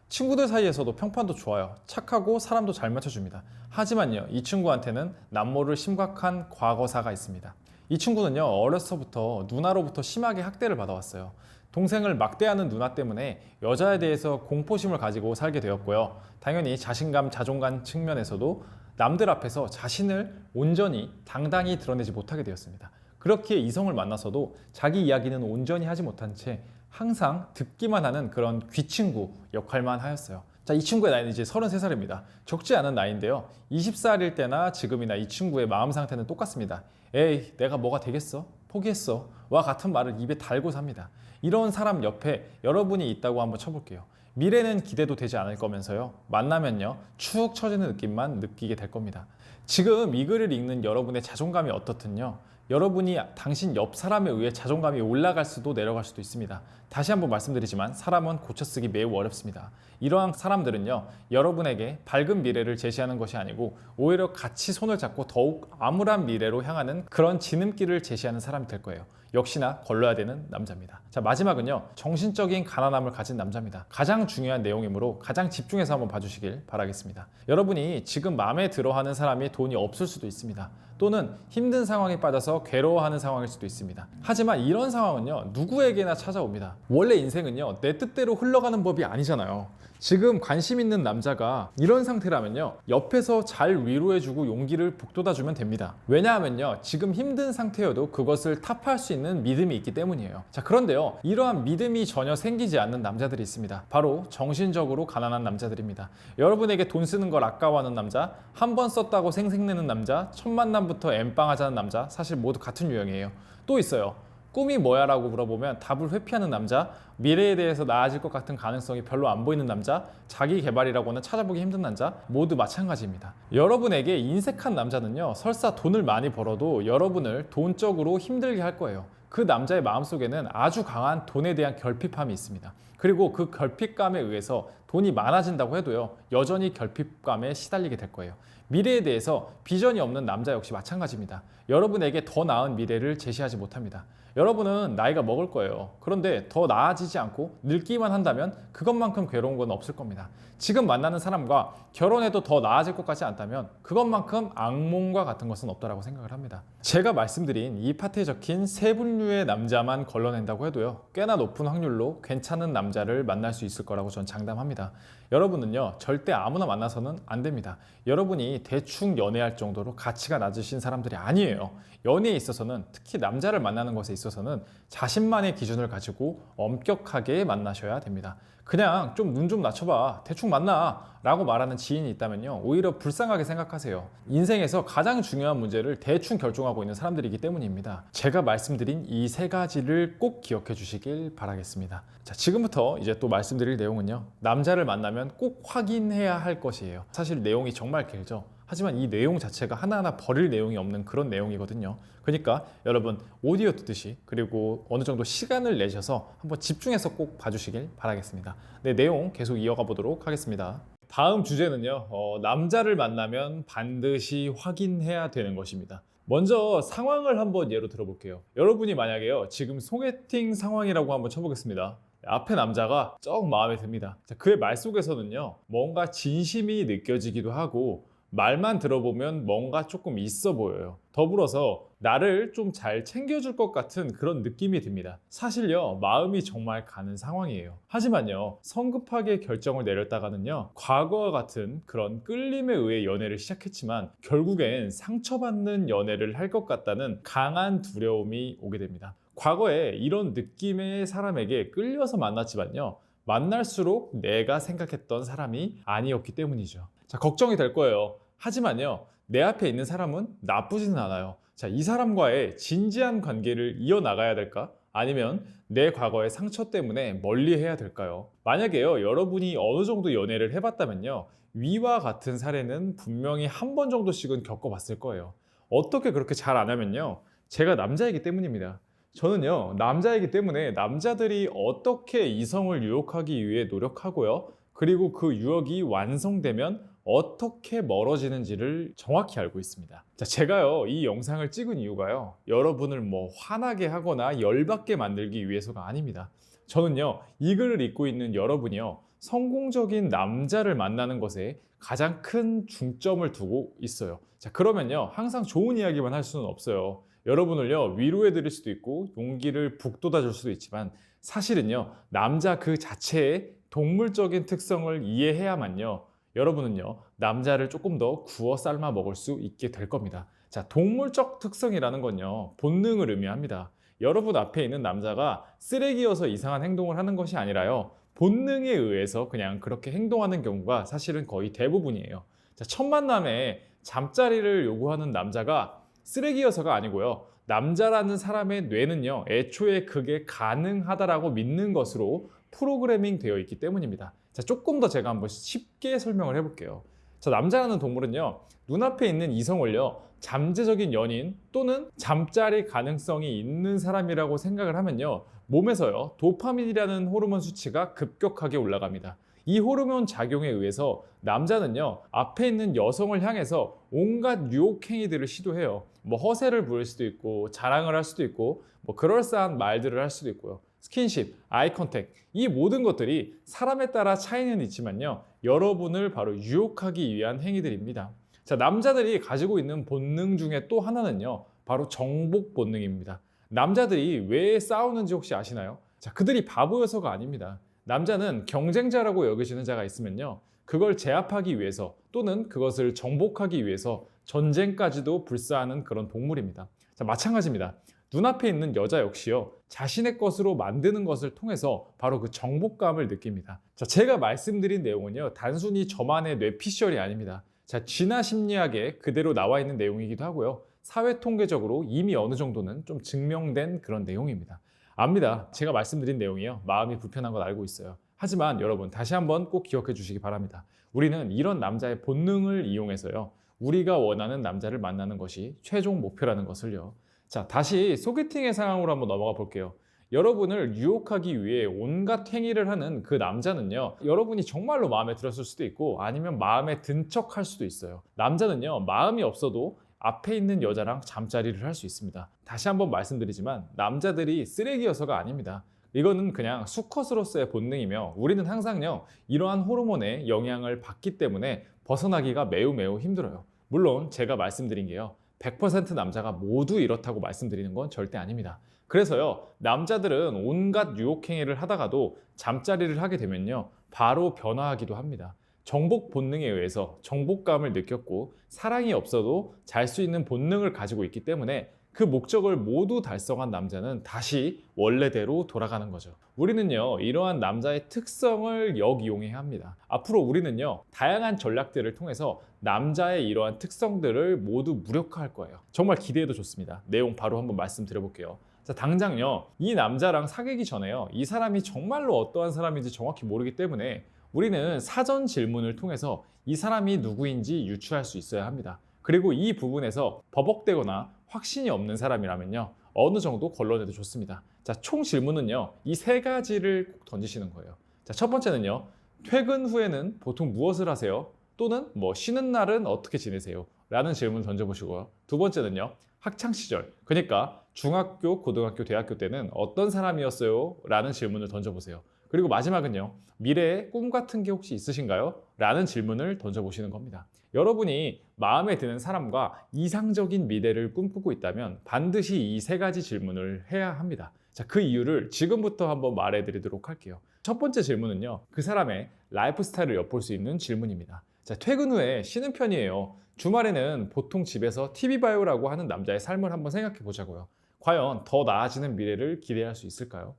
친구들 사이에서도 평판도 좋아요. 착하고 사람도 잘 맞춰줍니다. 하지만요, 이 친구한테는 남모를 심각한 과거사가 있습니다. 이 친구는요, 어려서부터 누나로부터 심하게 학대를 받아왔어요. 동생을 막대하는 누나 때문에 여자에 대해서 공포심을 가지고 살게 되었고요, 당연히 자신감, 자존감 측면에서도 남들 앞에서 자신을 온전히 당당히 드러내지 못하게 되었습니다. 그렇기에 이성을 만나서도 자기 이야기는 온전히 하지 못한 채 항상 듣기만 하는 그런 귀친구 역할만 하였어요. 자, 이 친구의 나이는 이제 33살입니다. 적지 않은 나이인데요, 20살일 때나 지금이나 이 친구의 마음 상태는 똑같습니다. 에이, 내가 뭐가 되겠어? 포기했어. 와 같은 말을 입에 달고 삽니다. 이런 사람 옆에 여러분이 있다고 한번 쳐볼게요. 미래는 기대도 되지 않을 거면서요, 만나면요, 축 처지는 느낌만 느끼게 될 겁니다. 지금 이 글을 읽는 여러분의 자존감이 어떻든요, 여러분이 당신 옆 사람에 의해 자존감이 올라갈 수도 내려갈 수도 있습니다. 다시 한번 말씀드리지만 사람은 고쳐쓰기 매우 어렵습니다. 이러한 사람들은요, 여러분에게 밝은 미래를 제시하는 것이 아니고 오히려 같이 손을 잡고 더욱 암울한 미래로 향하는 그런 지름길을 제시하는 사람이 될 거예요. 역시나 걸러야 되는 남자입니다. 자, 마지막은요, 정신적인 가난함을 가진 남자입니다. 가장 중요한 내용이므로 가장 집중해서 한번 봐주시길 바라겠습니다. 여러분이 지금 마음에 들어하는 사람이 돈이 없을 수도 있습니다. 또는 힘든 상황에 빠져서 괴로워하는 상황일 수도 있습니다. 하지만 이런 상황은요, 누구에게나 찾아옵니다. 원래 인생은요, 내 뜻대로 흘러가는 법이 아니잖아요. 지금 관심 있는 남자가 이런 상태라면요, 옆에서 잘 위로해주고 용기를 북돋아주면 됩니다. 왜냐하면요, 지금 힘든 상태여도 그것을 타파할 수 있는 믿음이 있기 때문이에요. 자, 그런데요, 이러한 믿음이 전혀 생기지 않는 남자들이 있습니다. 바로 정신적으로 가난한 남자들입니다. 여러분에게 돈 쓰는 걸 아까워하는 남자, 한 번 썼다고 생색내는 남자, 첫 만남부터 엠빵하자는 남자, 사실 모두 같은 유형이에요. 또 있어요. 꿈이 뭐야? 라고 물어보면 답을 회피하는 남자, 미래에 대해서 나아질 것 같은 가능성이 별로 안 보이는 남자, 자기 개발이라고는 찾아보기 힘든 남자, 모두 마찬가지입니다. 여러분에게 인색한 남자는요, 설사 돈을 많이 벌어도 여러분을 돈적으로 힘들게 할 거예요. 그 남자의 마음속에는 아주 강한 돈에 대한 결핍함이 있습니다. 그리고 그 결핍감에 의해서 돈이 많아진다고 해도요, 여전히 결핍감에 시달리게 될 거예요. 미래에 대해서 비전이 없는 남자 역시 마찬가지입니다. 여러분에게 더 나은 미래를 제시하지 못합니다. 여러분은 나이가 먹을 거예요. 그런데 더 나아지지 않고 늙기만 한다면 그것만큼 괴로운 건 없을 겁니다. 지금 만나는 사람과 결혼해도 더 나아질 것 같지 않다면 그것만큼 악몽과 같은 것은 없다라고 생각을 합니다. 제가 말씀드린 이 파트에 적힌 세 분류의 남자만 걸러낸다고 해도요, 꽤나 높은 확률로 괜찮은 남자를 만날 수 있을 거라고 전 장담합니다. 여러분은요, 절대 아무나 만나서는 안 됩니다. 여러분이 대충 연애할 정도로 가치가 낮으신 사람들이 아니에요. 연애에 있어서는, 특히 남자를 만나는 것에 있어서는 자신만의 기준을 가지고 엄격하게 만나셔야 됩니다. 그냥 좀 눈 좀 낮춰봐, 대충 만나 라고 말하는 지인이 있다면요, 오히려 불쌍하게 생각하세요. 인생에서 가장 중요한 문제를 대충 결정하고 있는 사람들이기 때문입니다. 제가 말씀드린 이 세 가지를 꼭 기억해 주시길 바라겠습니다. 자, 지금부터 이제 또 말씀드릴 내용은요, 남자를 만나면 꼭 확인해야 할 것이에요. 사실 내용이 정말 길죠. 하지만 이 내용 자체가 하나하나 버릴 내용이 없는 그런 내용이거든요. 그러니까 여러분 오디오 듣듯이, 그리고 어느 정도 시간을 내셔서 한번 집중해서 꼭 봐주시길 바라겠습니다. 네, 내용 계속 이어가 보도록 하겠습니다. 다음 주제는요, 남자를 만나면 반드시 확인해야 되는 것입니다. 먼저 상황을 한번 예로 들어볼게요. 여러분이 만약에요, 지금 소개팅 상황이라고 한번 쳐보겠습니다. 앞에 남자가 쩍 마음에 듭니다. 자, 그의 말 속에서는요, 뭔가 진심이 느껴지기도 하고 말만 들어보면 뭔가 조금 있어 보여요. 더불어서 나를 좀 잘 챙겨줄 것 같은 그런 느낌이 듭니다. 사실요, 마음이 정말 가는 상황이에요. 하지만요, 성급하게 결정을 내렸다가는요, 과거와 같은 그런 끌림에 의해 연애를 시작했지만 결국엔 상처받는 연애를 할 것 같다는 강한 두려움이 오게 됩니다. 과거에 이런 느낌의 사람에게 끌려서 만났지만요, 만날수록 내가 생각했던 사람이 아니었기 때문이죠. 자, 걱정이 될 거예요. 하지만요, 내 앞에 있는 사람은 나쁘지는 않아요. 자, 이 사람과의 진지한 관계를 이어나가야 될까? 아니면 내 과거의 상처 때문에 멀리 해야 될까요? 만약에요, 여러분이 어느 정도 연애를 해봤다면요, 위와 같은 사례는 분명히 한 번 정도씩은 겪어봤을 거예요. 어떻게 그렇게 잘 안 하면요, 제가 남자이기 때문입니다. 저는요, 남자이기 때문에 남자들이 어떻게 이성을 유혹하기 위해 노력하고요, 그리고 그 유혹이 완성되면 어떻게 멀어지는지를 정확히 알고 있습니다. 자, 제가요, 이 영상을 찍은 이유가요, 여러분을 뭐 화나게 하거나 열받게 만들기 위해서가 아닙니다. 저는요, 이 글을 읽고 있는 여러분이요, 성공적인 남자를 만나는 것에 가장 큰 중점을 두고 있어요. 자, 그러면요, 항상 좋은 이야기만 할 수는 없어요. 여러분을요, 위로해 드릴 수도 있고 용기를 북돋아 줄 수도 있지만, 사실은요, 남자 그 자체의 동물적인 특성을 이해해야만요, 여러분은요, 남자를 조금 더 구워 삶아 먹을 수 있게 될 겁니다. 자, 동물적 특성이라는 건요, 본능을 의미합니다. 여러분 앞에 있는 남자가 쓰레기여서 이상한 행동을 하는 것이 아니라요, 본능에 의해서 그냥 그렇게 행동하는 경우가 사실은 거의 대부분이에요. 자, 첫 만남에 잠자리를 요구하는 남자가 쓰레기여서가 아니고요, 남자라는 사람의 뇌는요, 애초에 그게 가능하다라고 믿는 것으로 프로그래밍 되어 있기 때문입니다. 자, 조금 더 제가 한번 쉽게 설명을 해볼게요. 자, 남자라는 동물은요, 눈앞에 있는 이성을요, 잠재적인 연인 또는 잠자리 가능성이 있는 사람이라고 생각을 하면요, 몸에서요, 도파민이라는 호르몬 수치가 급격하게 올라갑니다. 이 호르몬 작용에 의해서 남자는요, 앞에 있는 여성을 향해서 온갖 유혹 행위들을 시도해요. 뭐 허세를 부릴 수도 있고 자랑을 할 수도 있고 뭐 그럴싸한 말들을 할 수도 있고요. 스킨십, 아이 컨택, 이 모든 것들이 사람에 따라 차이는 있지만요, 여러분을 바로 유혹하기 위한 행위들입니다. 자, 남자들이 가지고 있는 본능 중에 또 하나는요, 바로 정복 본능입니다. 남자들이 왜 싸우는지 혹시 아시나요? 자, 그들이 바보여서가 아닙니다. 남자는 경쟁자라고 여기시는 자가 있으면요, 그걸 제압하기 위해서 또는 그것을 정복하기 위해서 전쟁까지도 불사하는 그런 동물입니다. 자, 마찬가지입니다. 눈앞에 있는 여자 역시요, 자신의 것으로 만드는 것을 통해서 바로 그 정복감을 느낍니다. 자, 제가 말씀드린 내용은요, 단순히 저만의 뇌피셜이 아닙니다. 자, 진화 심리학에 그대로 나와 있는 내용이기도 하고요, 사회 통계적으로 이미 어느 정도는 좀 증명된 그런 내용입니다. 압니다. 제가 말씀드린 내용이요, 마음이 불편한 걸 알고 있어요. 하지만 여러분, 다시 한번 꼭 기억해 주시기 바랍니다. 우리는 이런 남자의 본능을 이용해서요, 우리가 원하는 남자를 만나는 것이 최종 목표라는 것을요. 자, 다시 소개팅의 상황으로 한번 넘어가 볼게요. 여러분을 유혹하기 위해 온갖 행위를 하는 그 남자는요, 여러분이 정말로 마음에 들었을 수도 있고 아니면 마음에 든 척 할 수도 있어요. 남자는요, 마음이 없어도 앞에 있는 여자랑 잠자리를 할 수 있습니다. 다시 한번 말씀드리지만 남자들이 쓰레기여서가 아닙니다. 이거는 그냥 수컷으로서의 본능이며 우리는 항상요, 이러한 호르몬의 영향을 받기 때문에 벗어나기가 매우 매우 힘들어요. 물론 제가 말씀드린 게요, 100% 남자가 모두 이렇다고 말씀드리는 건 절대 아닙니다. 그래서요, 남자들은 온갖 유혹행위를 하다가도 잠자리를 하게 되면요, 바로 변화하기도 합니다. 정복 본능에 의해서 정복감을 느꼈고 사랑이 없어도 잘 수 있는 본능을 가지고 있기 때문에 그 목적을 모두 달성한 남자는 다시 원래대로 돌아가는 거죠. 우리는요, 이러한 남자의 특성을 역이용해야 합니다. 앞으로 우리는요, 다양한 전략들을 통해서 남자의 이러한 특성들을 모두 무력화할 거예요. 정말 기대해도 좋습니다. 내용 바로 한번 말씀드려볼게요. 자, 당장요, 이 남자랑 사귀기 전에요, 이 사람이 정말로 어떠한 사람인지 정확히 모르기 때문에 우리는 사전 질문을 통해서 이 사람이 누구인지 유추할 수 있어야 합니다. 그리고 이 부분에서 버벅대거나 확신이 없는 사람이라면요, 어느 정도 걸러내도 좋습니다. 자, 총 질문은요, 이 세 가지를 꼭 던지시는 거예요. 자, 첫 번째는요, 퇴근 후에는 보통 무엇을 하세요? 또는 쉬는 날은 어떻게 지내세요? 라는 질문을 던져보시고요. 두 번째는요, 학창시절, 그러니까 중학교, 고등학교, 대학교 때는 어떤 사람이었어요? 라는 질문을 던져보세요. 그리고 마지막은요, 미래에 꿈 같은 게 혹시 있으신가요? 라는 질문을 던져보시는 겁니다. 여러분이 마음에 드는 사람과 이상적인 미래를 꿈꾸고 있다면 반드시 이 세 가지 질문을 해야 합니다. 자, 그 이유를 지금부터 한번 말해드리도록 할게요. 첫 번째 질문은요, 그 사람의 라이프 스타일을 엿볼 수 있는 질문입니다. 자, 퇴근 후에 쉬는 편이에요. 주말에는 보통 집에서 TV 봐요라고 하는 남자의 삶을 한번 생각해 보자고요. 과연 더 나아지는 미래를 기대할 수 있을까요?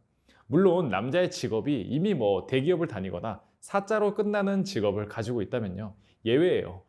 물론 남자의 직업이 이미 대기업을 다니거나 사자로 끝나는 직업을 가지고 있다면요, 예외예요.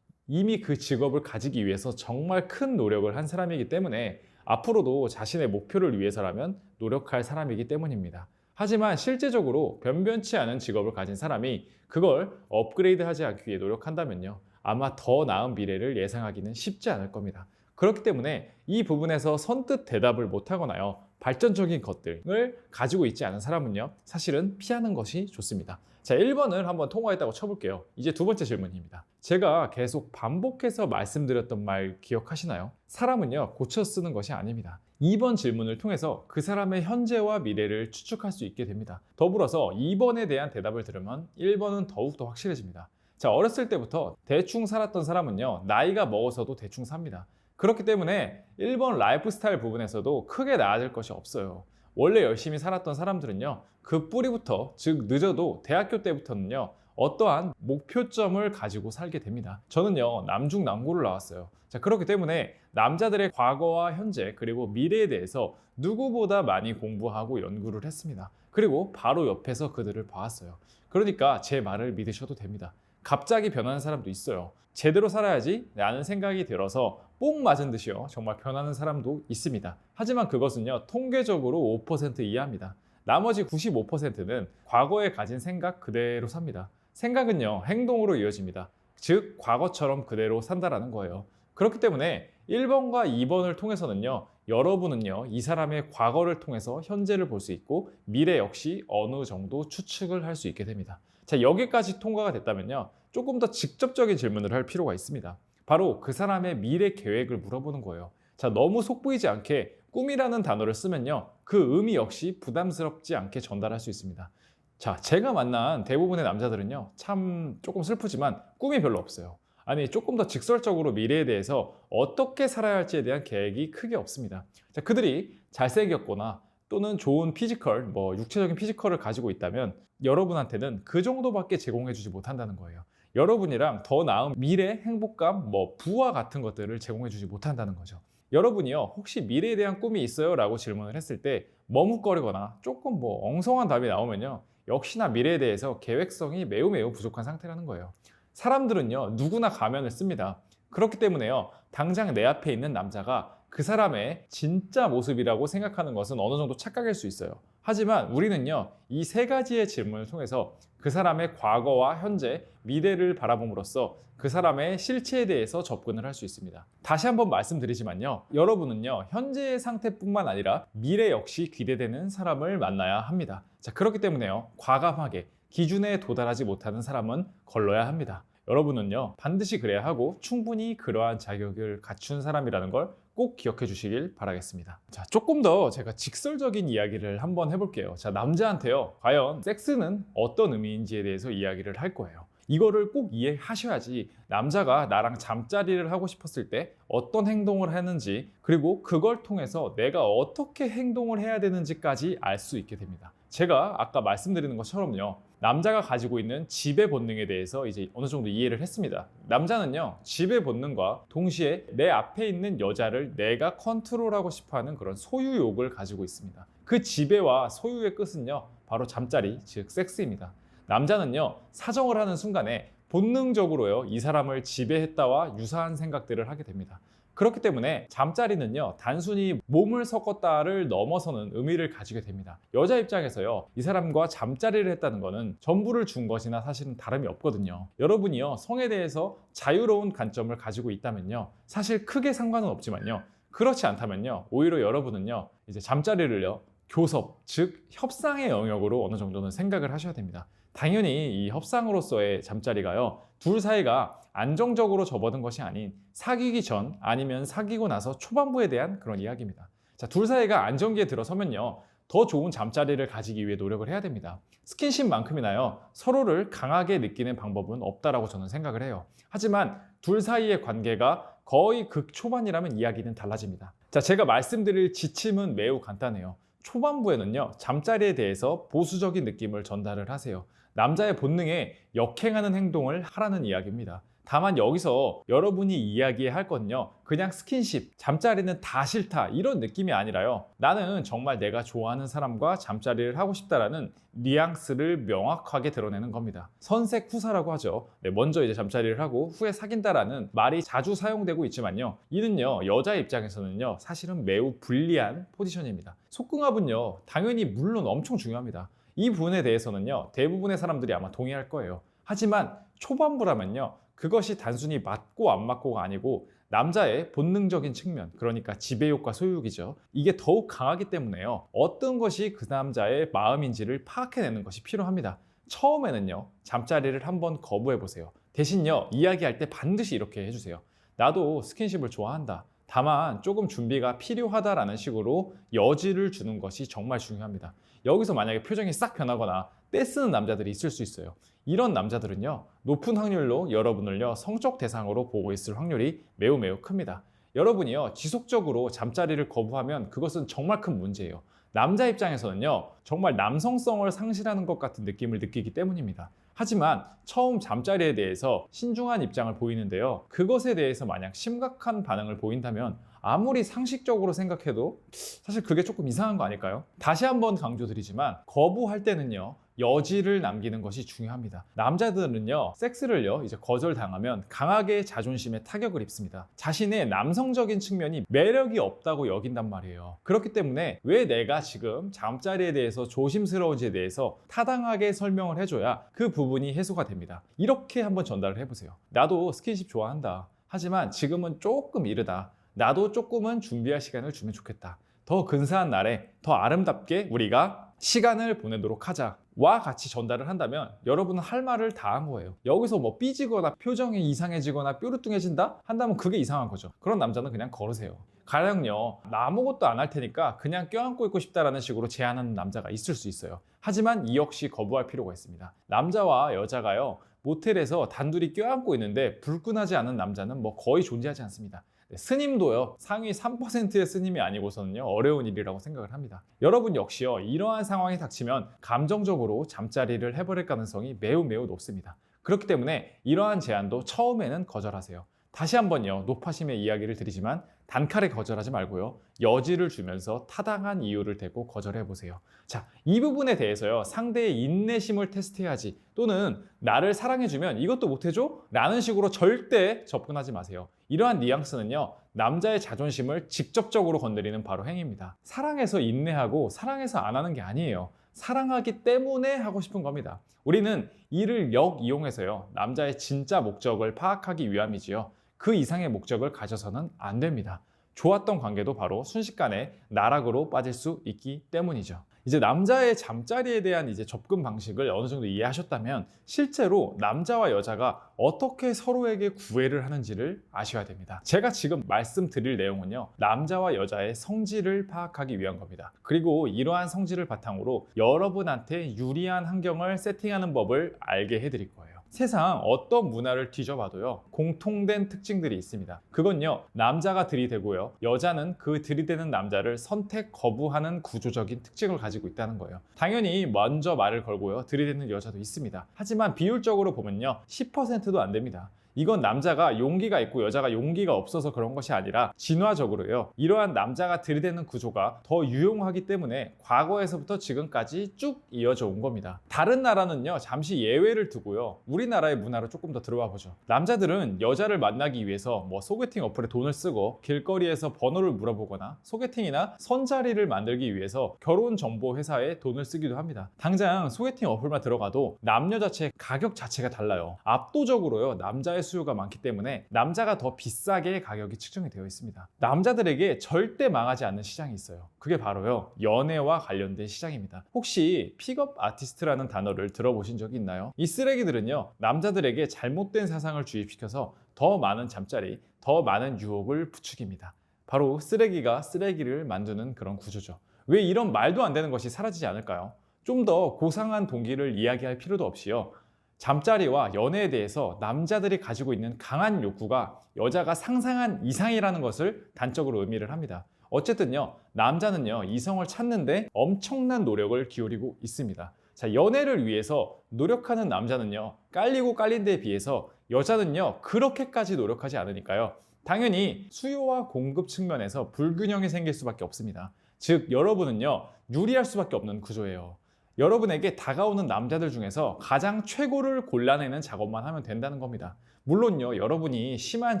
이미 그 직업을 가지기 위해서 정말 큰 노력을 한 사람이기 때문에 앞으로도 자신의 목표를 위해서라면 노력할 사람이기 때문입니다. 하지만 실제적으로 변변치 않은 직업을 가진 사람이 그걸 업그레이드하지 않기 위해 노력한다면요, 아마 더 나은 미래를 예상하기는 쉽지 않을 겁니다. 그렇기 때문에 이 부분에서 선뜻 대답을 못하거나요, 발전적인 것들을 가지고 있지 않은 사람은요, 사실은 피하는 것이 좋습니다. 자, 1번을 한번 통과했다고 쳐볼게요. 이제 두 번째 질문입니다. 제가 계속 반복해서 말씀드렸던 말 기억하시나요? 사람은요, 고쳐 쓰는 것이 아닙니다. 2번 질문을 통해서 그 사람의 현재와 미래를 추측할 수 있게 됩니다. 더불어서 2번에 대한 대답을 들으면 1번은 더욱더 확실해집니다. 자, 어렸을 때부터 대충 살았던 사람은요, 나이가 먹어서도 대충 삽니다. 그렇기 때문에 1번 라이프 스타일 부분에서도 크게 나아질 것이 없어요. 원래 열심히 살았던 사람들은요, 그 뿌리부터, 즉 늦어도 대학교 때부터는요, 어떠한 목표점을 가지고 살게 됩니다. 저는요, 남중남고를 나왔어요. 자, 그렇기 때문에 남자들의 과거와 현재 그리고 미래에 대해서 누구보다 많이 공부하고 연구를 했습니다. 그리고 바로 옆에서 그들을 봐왔어요. 그러니까 제 말을 믿으셔도 됩니다. 갑자기 변하는 사람도 있어요. 제대로 살아야지 라는 생각이 들어서 뽕 맞은 듯이요, 정말 변하는 사람도 있습니다. 하지만 그것은요, 통계적으로 5% 이하입니다. 나머지 95%는 과거에 가진 생각 그대로 삽니다. 생각은요, 행동으로 이어집니다. 즉 과거처럼 그대로 산다라는 거예요. 그렇기 때문에 1번과 2번을 통해서는요, 여러분은요, 이 사람의 과거를 통해서 현재를 볼 수 있고 미래 역시 어느 정도 추측을 할 수 있게 됩니다. 자, 여기까지 통과가 됐다면요, 조금 더 직접적인 질문을 할 필요가 있습니다. 바로 그 사람의 미래 계획을 물어보는 거예요. 자, 너무 속보이지 않게 꿈이라는 단어를 쓰면요, 그 의미 역시 부담스럽지 않게 전달할 수 있습니다. 자, 제가 만난 대부분의 남자들은요, 참 조금 슬프지만 꿈이 별로 없어요. 아니, 조금 더 직설적으로 미래에 대해서 어떻게 살아야 할지에 대한 계획이 크게 없습니다. 자, 그들이 잘생겼거나 또는 좋은 피지컬, 육체적인 피지컬을 가지고 있다면 여러분한테는 그 정도밖에 제공해주지 못한다는 거예요. 여러분이랑 더 나은 미래, 행복감, 부와 같은 것들을 제공해주지 못한다는 거죠. 여러분이요, 혹시 미래에 대한 꿈이 있어요? 라고 질문을 했을 때 머뭇거리거나 조금 엉성한 답이 나오면요, 역시나 미래에 대해서 계획성이 매우 부족한 상태라는 거예요. 사람들은요, 누구나 가면을 씁니다. 그렇기 때문에요, 당장 내 앞에 있는 남자가 그 사람의 진짜 모습이라고 생각하는 것은 어느 정도 착각일 수 있어요. 하지만 우리는요, 이 세 가지의 질문을 통해서 그 사람의 과거와 현재, 미래를 바라봄으로써 그 사람의 실체에 대해서 접근을 할 수 있습니다. 다시 한번 말씀드리지만요, 여러분은요, 현재의 상태뿐만 아니라 미래 역시 기대되는 사람을 만나야 합니다. 자, 그렇기 때문에요, 과감하게 기준에 도달하지 못하는 사람은 걸러야 합니다. 여러분은요, 반드시 그래야 하고 충분히 그러한 자격을 갖춘 사람이라는 걸 꼭 기억해 주시길 바라겠습니다. 자, 조금 더 제가 직설적인 이야기를 한번 해볼게요. 자, 남자한테요, 과연 섹스는 어떤 의미인지에 대해서 이야기를 할 거예요. 이거를 꼭 이해하셔야지 남자가 나랑 잠자리를 하고 싶었을 때 어떤 행동을 하는지, 그리고 그걸 통해서 내가 어떻게 행동을 해야 되는지까지 알 수 있게 됩니다. 제가 아까 말씀드리는 것처럼요, 남자가 가지고 있는 지배 본능에 대해서 이제 어느 정도 이해를 했습니다. 남자는요, 지배 본능과 동시에 내 앞에 있는 여자를 내가 컨트롤하고 싶어하는 그런 소유욕을 가지고 있습니다. 그 지배와 소유의 끝은요, 바로 잠자리, 즉 섹스입니다. 남자는요, 사정을 하는 순간에 본능적으로요, 이 사람을 지배했다와 유사한 생각들을 하게 됩니다. 그렇기 때문에 잠자리는요, 단순히 몸을 섞었다를 넘어서는 의미를 가지게 됩니다. 여자 입장에서요, 이 사람과 잠자리를 했다는 것은 전부를 준 것이나 사실은 다름이 없거든요. 여러분이요, 성에 대해서 자유로운 관점을 가지고 있다면요, 사실 크게 상관은 없지만요, 그렇지 않다면요, 오히려 여러분은요, 이제 잠자리를요, 교섭, 즉 협상의 영역으로 어느 정도는 생각을 하셔야 됩니다. 당연히 이 협상으로서의 잠자리가요, 둘 사이가 안정적으로 접어든 것이 아닌 사귀기 전 아니면 사귀고 나서 초반부에 대한 그런 이야기입니다. 자, 둘 사이가 안정기에 들어서면요, 더 좋은 잠자리를 가지기 위해 노력을 해야 됩니다. 스킨십만큼이나요, 서로를 강하게 느끼는 방법은 없다라고 저는 생각을 해요. 하지만 둘 사이의 관계가 거의 극초반이라면 이야기는 달라집니다. 자, 제가 말씀드릴 지침은 매우 간단해요. 초반부에는요, 잠자리에 대해서 보수적인 느낌을 전달을 하세요. 남자의 본능에 역행하는 행동을 하라는 이야기입니다. 다만 여기서 여러분이 이야기해야 할 건요, 그냥 스킨십, 잠자리는 다 싫다 이런 느낌이 아니라요, 나는 정말 내가 좋아하는 사람과 잠자리를 하고 싶다라는 뉘앙스를 명확하게 드러내는 겁니다. 선색후사라고 하죠. 네, 먼저 이제 잠자리를 하고 후에 사귄다라는 말이 자주 사용되고 있지만요, 이는요, 여자 입장에서는요, 사실은 매우 불리한 포지션입니다. 속궁합은요, 당연히 물론 엄청 중요합니다. 이 부분에 대해서는요, 대부분의 사람들이 아마 동의할 거예요. 하지만 초반부라면요, 그것이 단순히 맞고 안 맞고가 아니고 남자의 본능적인 측면, 그러니까 지배욕과 소유욕이죠. 이게 더욱 강하기 때문에요, 어떤 것이 그 남자의 마음인지를 파악해내는 것이 필요합니다. 처음에는요, 잠자리를 한번 거부해보세요. 대신요, 이야기할 때 반드시 이렇게 해주세요. 나도 스킨십을 좋아한다. 다만 조금 준비가 필요하다라는 식으로 여지를 주는 것이 정말 중요합니다. 여기서 만약에 표정이 싹 변하거나 떼쓰는 남자들이 있을 수 있어요. 이런 남자들은요, 높은 확률로 여러분을요, 성적 대상으로 보고 있을 확률이 매우 큽니다. 여러분이요, 지속적으로 잠자리를 거부하면 그것은 정말 큰 문제예요. 남자 입장에서는요, 정말 남성성을 상실하는 것 같은 느낌을 느끼기 때문입니다. 하지만 처음 잠자리에 대해서 신중한 입장을 보이는데요, 그것에 대해서 만약 심각한 반응을 보인다면 아무리 상식적으로 생각해도 사실 그게 조금 이상한 거 아닐까요? 다시 한번 강조드리지만 거부할 때는요, 여지를 남기는 것이 중요합니다. 남자들은요, 섹스를요, 이제 거절당하면 강하게 자존심에 타격을 입습니다. 자신의 남성적인 측면이 매력이 없다고 여긴단 말이에요. 그렇기 때문에 왜 내가 지금 잠자리에 대해서 조심스러운지에 대해서 타당하게 설명을 해줘야 그 부분이 해소가 됩니다. 이렇게 한번 전달을 해보세요. 나도 스킨십 좋아한다. 하지만 지금은 조금 이르다. 나도 조금은 준비할 시간을 주면 좋겠다. 더 근사한 날에 더 아름답게 우리가 시간을 보내도록 하자 와 같이 전달을 한다면 여러분은 할 말을 다 한 거예요. 여기서 삐지거나 표정이 이상해지거나 뾰루뚱해진다? 한다면 그게 이상한 거죠. 그런 남자는 그냥 걸으세요. 가령요, 나 아무것도 안 할 테니까 그냥 껴안고 있고 싶다라는 식으로 제안하는 남자가 있을 수 있어요. 하지만 이 역시 거부할 필요가 있습니다. 남자와 여자가요, 모텔에서 단둘이 껴안고 있는데 불끈하지 않은 남자는 거의 존재하지 않습니다. 스님도요, 상위 3%의 스님이 아니고서는요, 어려운 일이라고 생각을 합니다. 여러분 역시요, 이러한 상황이 닥치면 감정적으로 잠자리를 해버릴 가능성이 매우 높습니다. 그렇기 때문에 이러한 제안도 처음에는 거절하세요. 다시 한번요, 노파심의 이야기를 드리지만 단칼에 거절하지 말고요, 여지를 주면서 타당한 이유를 대고 거절해 보세요. 자, 이 부분에 대해서요, 상대의 인내심을 테스트해야지, 또는 나를 사랑해주면 이것도 못해줘? 라는 식으로 절대 접근하지 마세요. 이러한 뉘앙스는요, 남자의 자존심을 직접적으로 건드리는 바로 행위입니다. 사랑해서 인내하고 사랑해서 안 하는 게 아니에요. 사랑하기 때문에 하고 싶은 겁니다. 우리는 이를 역이용해서요, 남자의 진짜 목적을 파악하기 위함이지요. 그 이상의 목적을 가져서는 안 됩니다. 좋았던 관계도 바로 순식간에 나락으로 빠질 수 있기 때문이죠. 이제 남자의 잠자리에 대한 이제 접근 방식을 어느 정도 이해하셨다면, 실제로 남자와 여자가 어떻게 서로에게 구애를 하는지를 아셔야 됩니다. 제가 지금 말씀드릴 내용은요, 남자와 여자의 성질을 파악하기 위한 겁니다. 그리고 이러한 성질을 바탕으로 여러분한테 유리한 환경을 세팅하는 법을 알게 해드릴 거예요. 세상 어떤 문화를 뒤져봐도요, 공통된 특징들이 있습니다. 그건요, 남자가 들이대고요, 여자는 그 들이대는 남자를 선택 거부하는 구조적인 특징을 가지고 있다는 거예요. 당연히 먼저 말을 걸고요, 들이대는 여자도 있습니다. 하지만 비율적으로 보면요, 10%도 안 됩니다. 이건 남자가 용기가 있고 여자가 용기가 없어서 그런 것이 아니라 진화적으로요, 이러한 남자가 들이대는 구조가 더 유용하기 때문에 과거에서부터 지금까지 쭉 이어져 온 겁니다. 다른 나라는요, 잠시 예외를 두고요, 우리나라의 문화로 조금 더 들어와 보죠. 남자들은 여자를 만나기 위해서 소개팅 어플에 돈을 쓰고, 길거리에서 번호를 물어보거나, 소개팅이나 선자리를 만들기 위해서 결혼 정보 회사에 돈을 쓰기도 합니다. 당장 소개팅 어플만 들어가도 남녀 자체 가격 자체가 달라요. 압도적으로요, 남자의 수요가 많기 때문에 남자가 더 비싸게 가격이 측정이 되어 있습니다. 남자들에게 절대 망하지 않는 시장이 있어요. 그게 바로요, 연애와 관련된 시장입니다. 혹시 픽업 아티스트라는 단어를 들어보신 적이 있나요? 이 쓰레기들은요, 남자들에게 잘못된 사상을 주입시켜서 더 많은 잠자리, 더 많은 유혹을 부추깁니다. 바로 쓰레기가 쓰레기를 만드는 그런 구조죠. 왜 이런 말도 안 되는 것이 사라지지 않을까요? 좀 더 고상한 동기를 이야기할 필요도 없이요, 잠자리와 연애에 대해서 남자들이 가지고 있는 강한 욕구가 여자가 상상한 이상이라는 것을 단적으로 의미를 합니다. 어쨌든요, 남자는요, 이성을 찾는데 엄청난 노력을 기울이고 있습니다. 자, 연애를 위해서 노력하는 남자는요, 깔리고 깔린 데에 비해서 여자는요, 그렇게까지 노력하지 않으니까요, 당연히 수요와 공급 측면에서 불균형이 생길 수밖에 없습니다. 즉, 여러분은요, 유리할 수밖에 없는 구조예요. 여러분에게 다가오는 남자들 중에서 가장 최고를 골라내는 작업만 하면 된다는 겁니다. 물론요, 여러분이 심한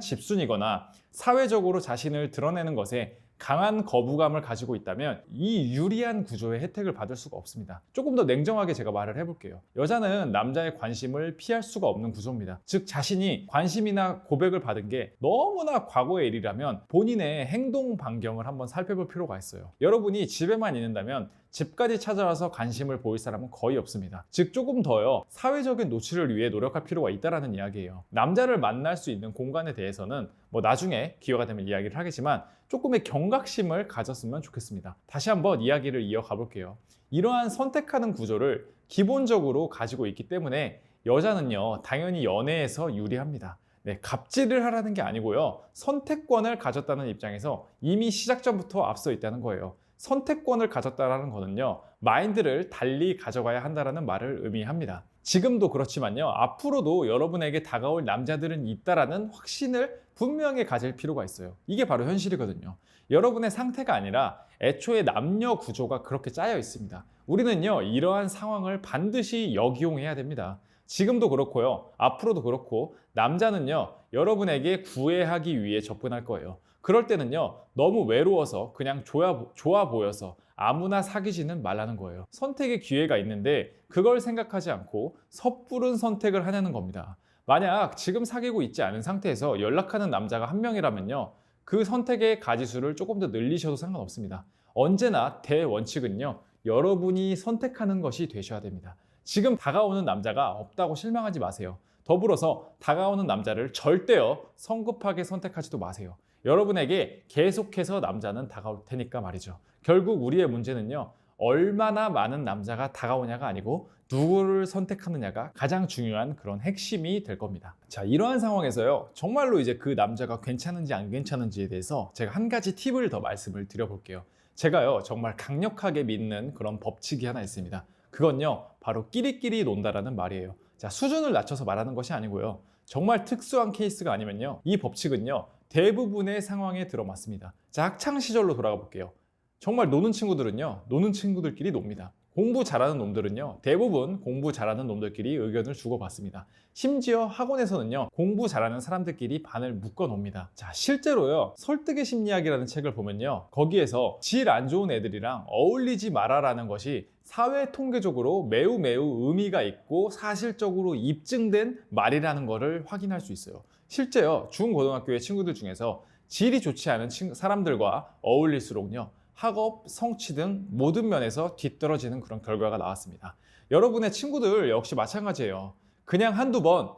집순이거나 사회적으로 자신을 드러내는 것에 강한 거부감을 가지고 있다면 이 유리한 구조의 혜택을 받을 수가 없습니다. 조금 더 냉정하게 제가 말을 해볼게요. 여자는 남자의 관심을 피할 수가 없는 구조입니다. 즉, 자신이 관심이나 고백을 받은 게 너무나 과거의 일이라면 본인의 행동 반경을 한번 살펴볼 필요가 있어요. 여러분이 집에만 있는다면 집까지 찾아와서 관심을 보일 사람은 거의 없습니다. 즉, 조금 더요, 사회적인 노출을 위해 노력할 필요가 있다는 이야기예요. 남자를 만날 수 있는 공간에 대해서는 나중에 기회가 되면 이야기를 하겠지만 조금의 경각심을 가졌으면 좋겠습니다. 다시 한번 이야기를 이어가 볼게요. 이러한 선택하는 구조를 기본적으로 가지고 있기 때문에 여자는요, 당연히 연애에서 유리합니다. 네, 갑질을 하라는 게 아니고요, 선택권을 가졌다는 입장에서 이미 시작 전부터 앞서 있다는 거예요. 선택권을 가졌다는 거는요, 마인드를 달리 가져가야 한다는 말을 의미합니다. 지금도 그렇지만요, 앞으로도 여러분에게 다가올 남자들은 있다라는 확신을 분명히 가질 필요가 있어요. 이게 바로 현실이거든요. 여러분의 상태가 아니라 애초에 남녀 구조가 그렇게 짜여 있습니다. 우리는요, 이러한 상황을 반드시 역이용해야 됩니다. 지금도 그렇고요, 앞으로도 그렇고, 남자는요, 여러분에게 구애하기 위해 접근할 거예요. 그럴 때는요, 너무 외로워서 그냥 좋아 보여서 아무나 사귀지는 말라는 거예요. 선택의 기회가 있는데 그걸 생각하지 않고 섣부른 선택을 하냐는 겁니다. 만약 지금 사귀고 있지 않은 상태에서 연락하는 남자가 한 명이라면요, 그 선택의 가지수를 조금 더 늘리셔도 상관없습니다. 언제나 대원칙은요, 여러분이 선택하는 것이 되셔야 됩니다. 지금 다가오는 남자가 없다고 실망하지 마세요. 더불어서 다가오는 남자를 절대요, 성급하게 선택하지도 마세요. 여러분에게 계속해서 남자는 다가올 테니까 말이죠. 결국 우리의 문제는요, 얼마나 많은 남자가 다가오냐가 아니고 누구를 선택하느냐가 가장 중요한 그런 핵심이 될 겁니다. 자, 이러한 상황에서요, 정말로 이제 그 남자가 괜찮은지 안 괜찮은지에 대해서 제가 한 가지 팁을 더 말씀을 드려볼게요. 제가요, 정말 강력하게 믿는 그런 법칙이 하나 있습니다. 그건요, 바로 끼리끼리 논다라는 말이에요. 자, 수준을 낮춰서 말하는 것이 아니고요. 정말 특수한 케이스가 아니면요, 이 법칙은요, 대부분의 상황에 들어맞습니다. 자, 학창 시절로 돌아가 볼게요. 정말 노는 친구들은요, 노는 친구들끼리 놉니다. 공부 잘하는 놈들은요, 대부분 공부 잘하는 놈들끼리 의견을 주고받습니다. 심지어 학원에서는요, 공부 잘하는 사람들끼리 반을 묶어 놓습니다. 자, 실제로요, 설득의 심리학이라는 책을 보면요, 거기에서 질 안 좋은 애들이랑 어울리지 마라라는 것이 사회 통계적으로 매우 의미가 있고 사실적으로 입증된 말이라는 것을 확인할 수 있어요. 실제요, 중고등학교의 친구들 중에서 질이 좋지 않은 사람들과 어울릴수록요, 학업, 성취 등 모든 면에서 뒤떨어지는 그런 결과가 나왔습니다. 여러분의 친구들 역시 마찬가지예요. 그냥 한두 번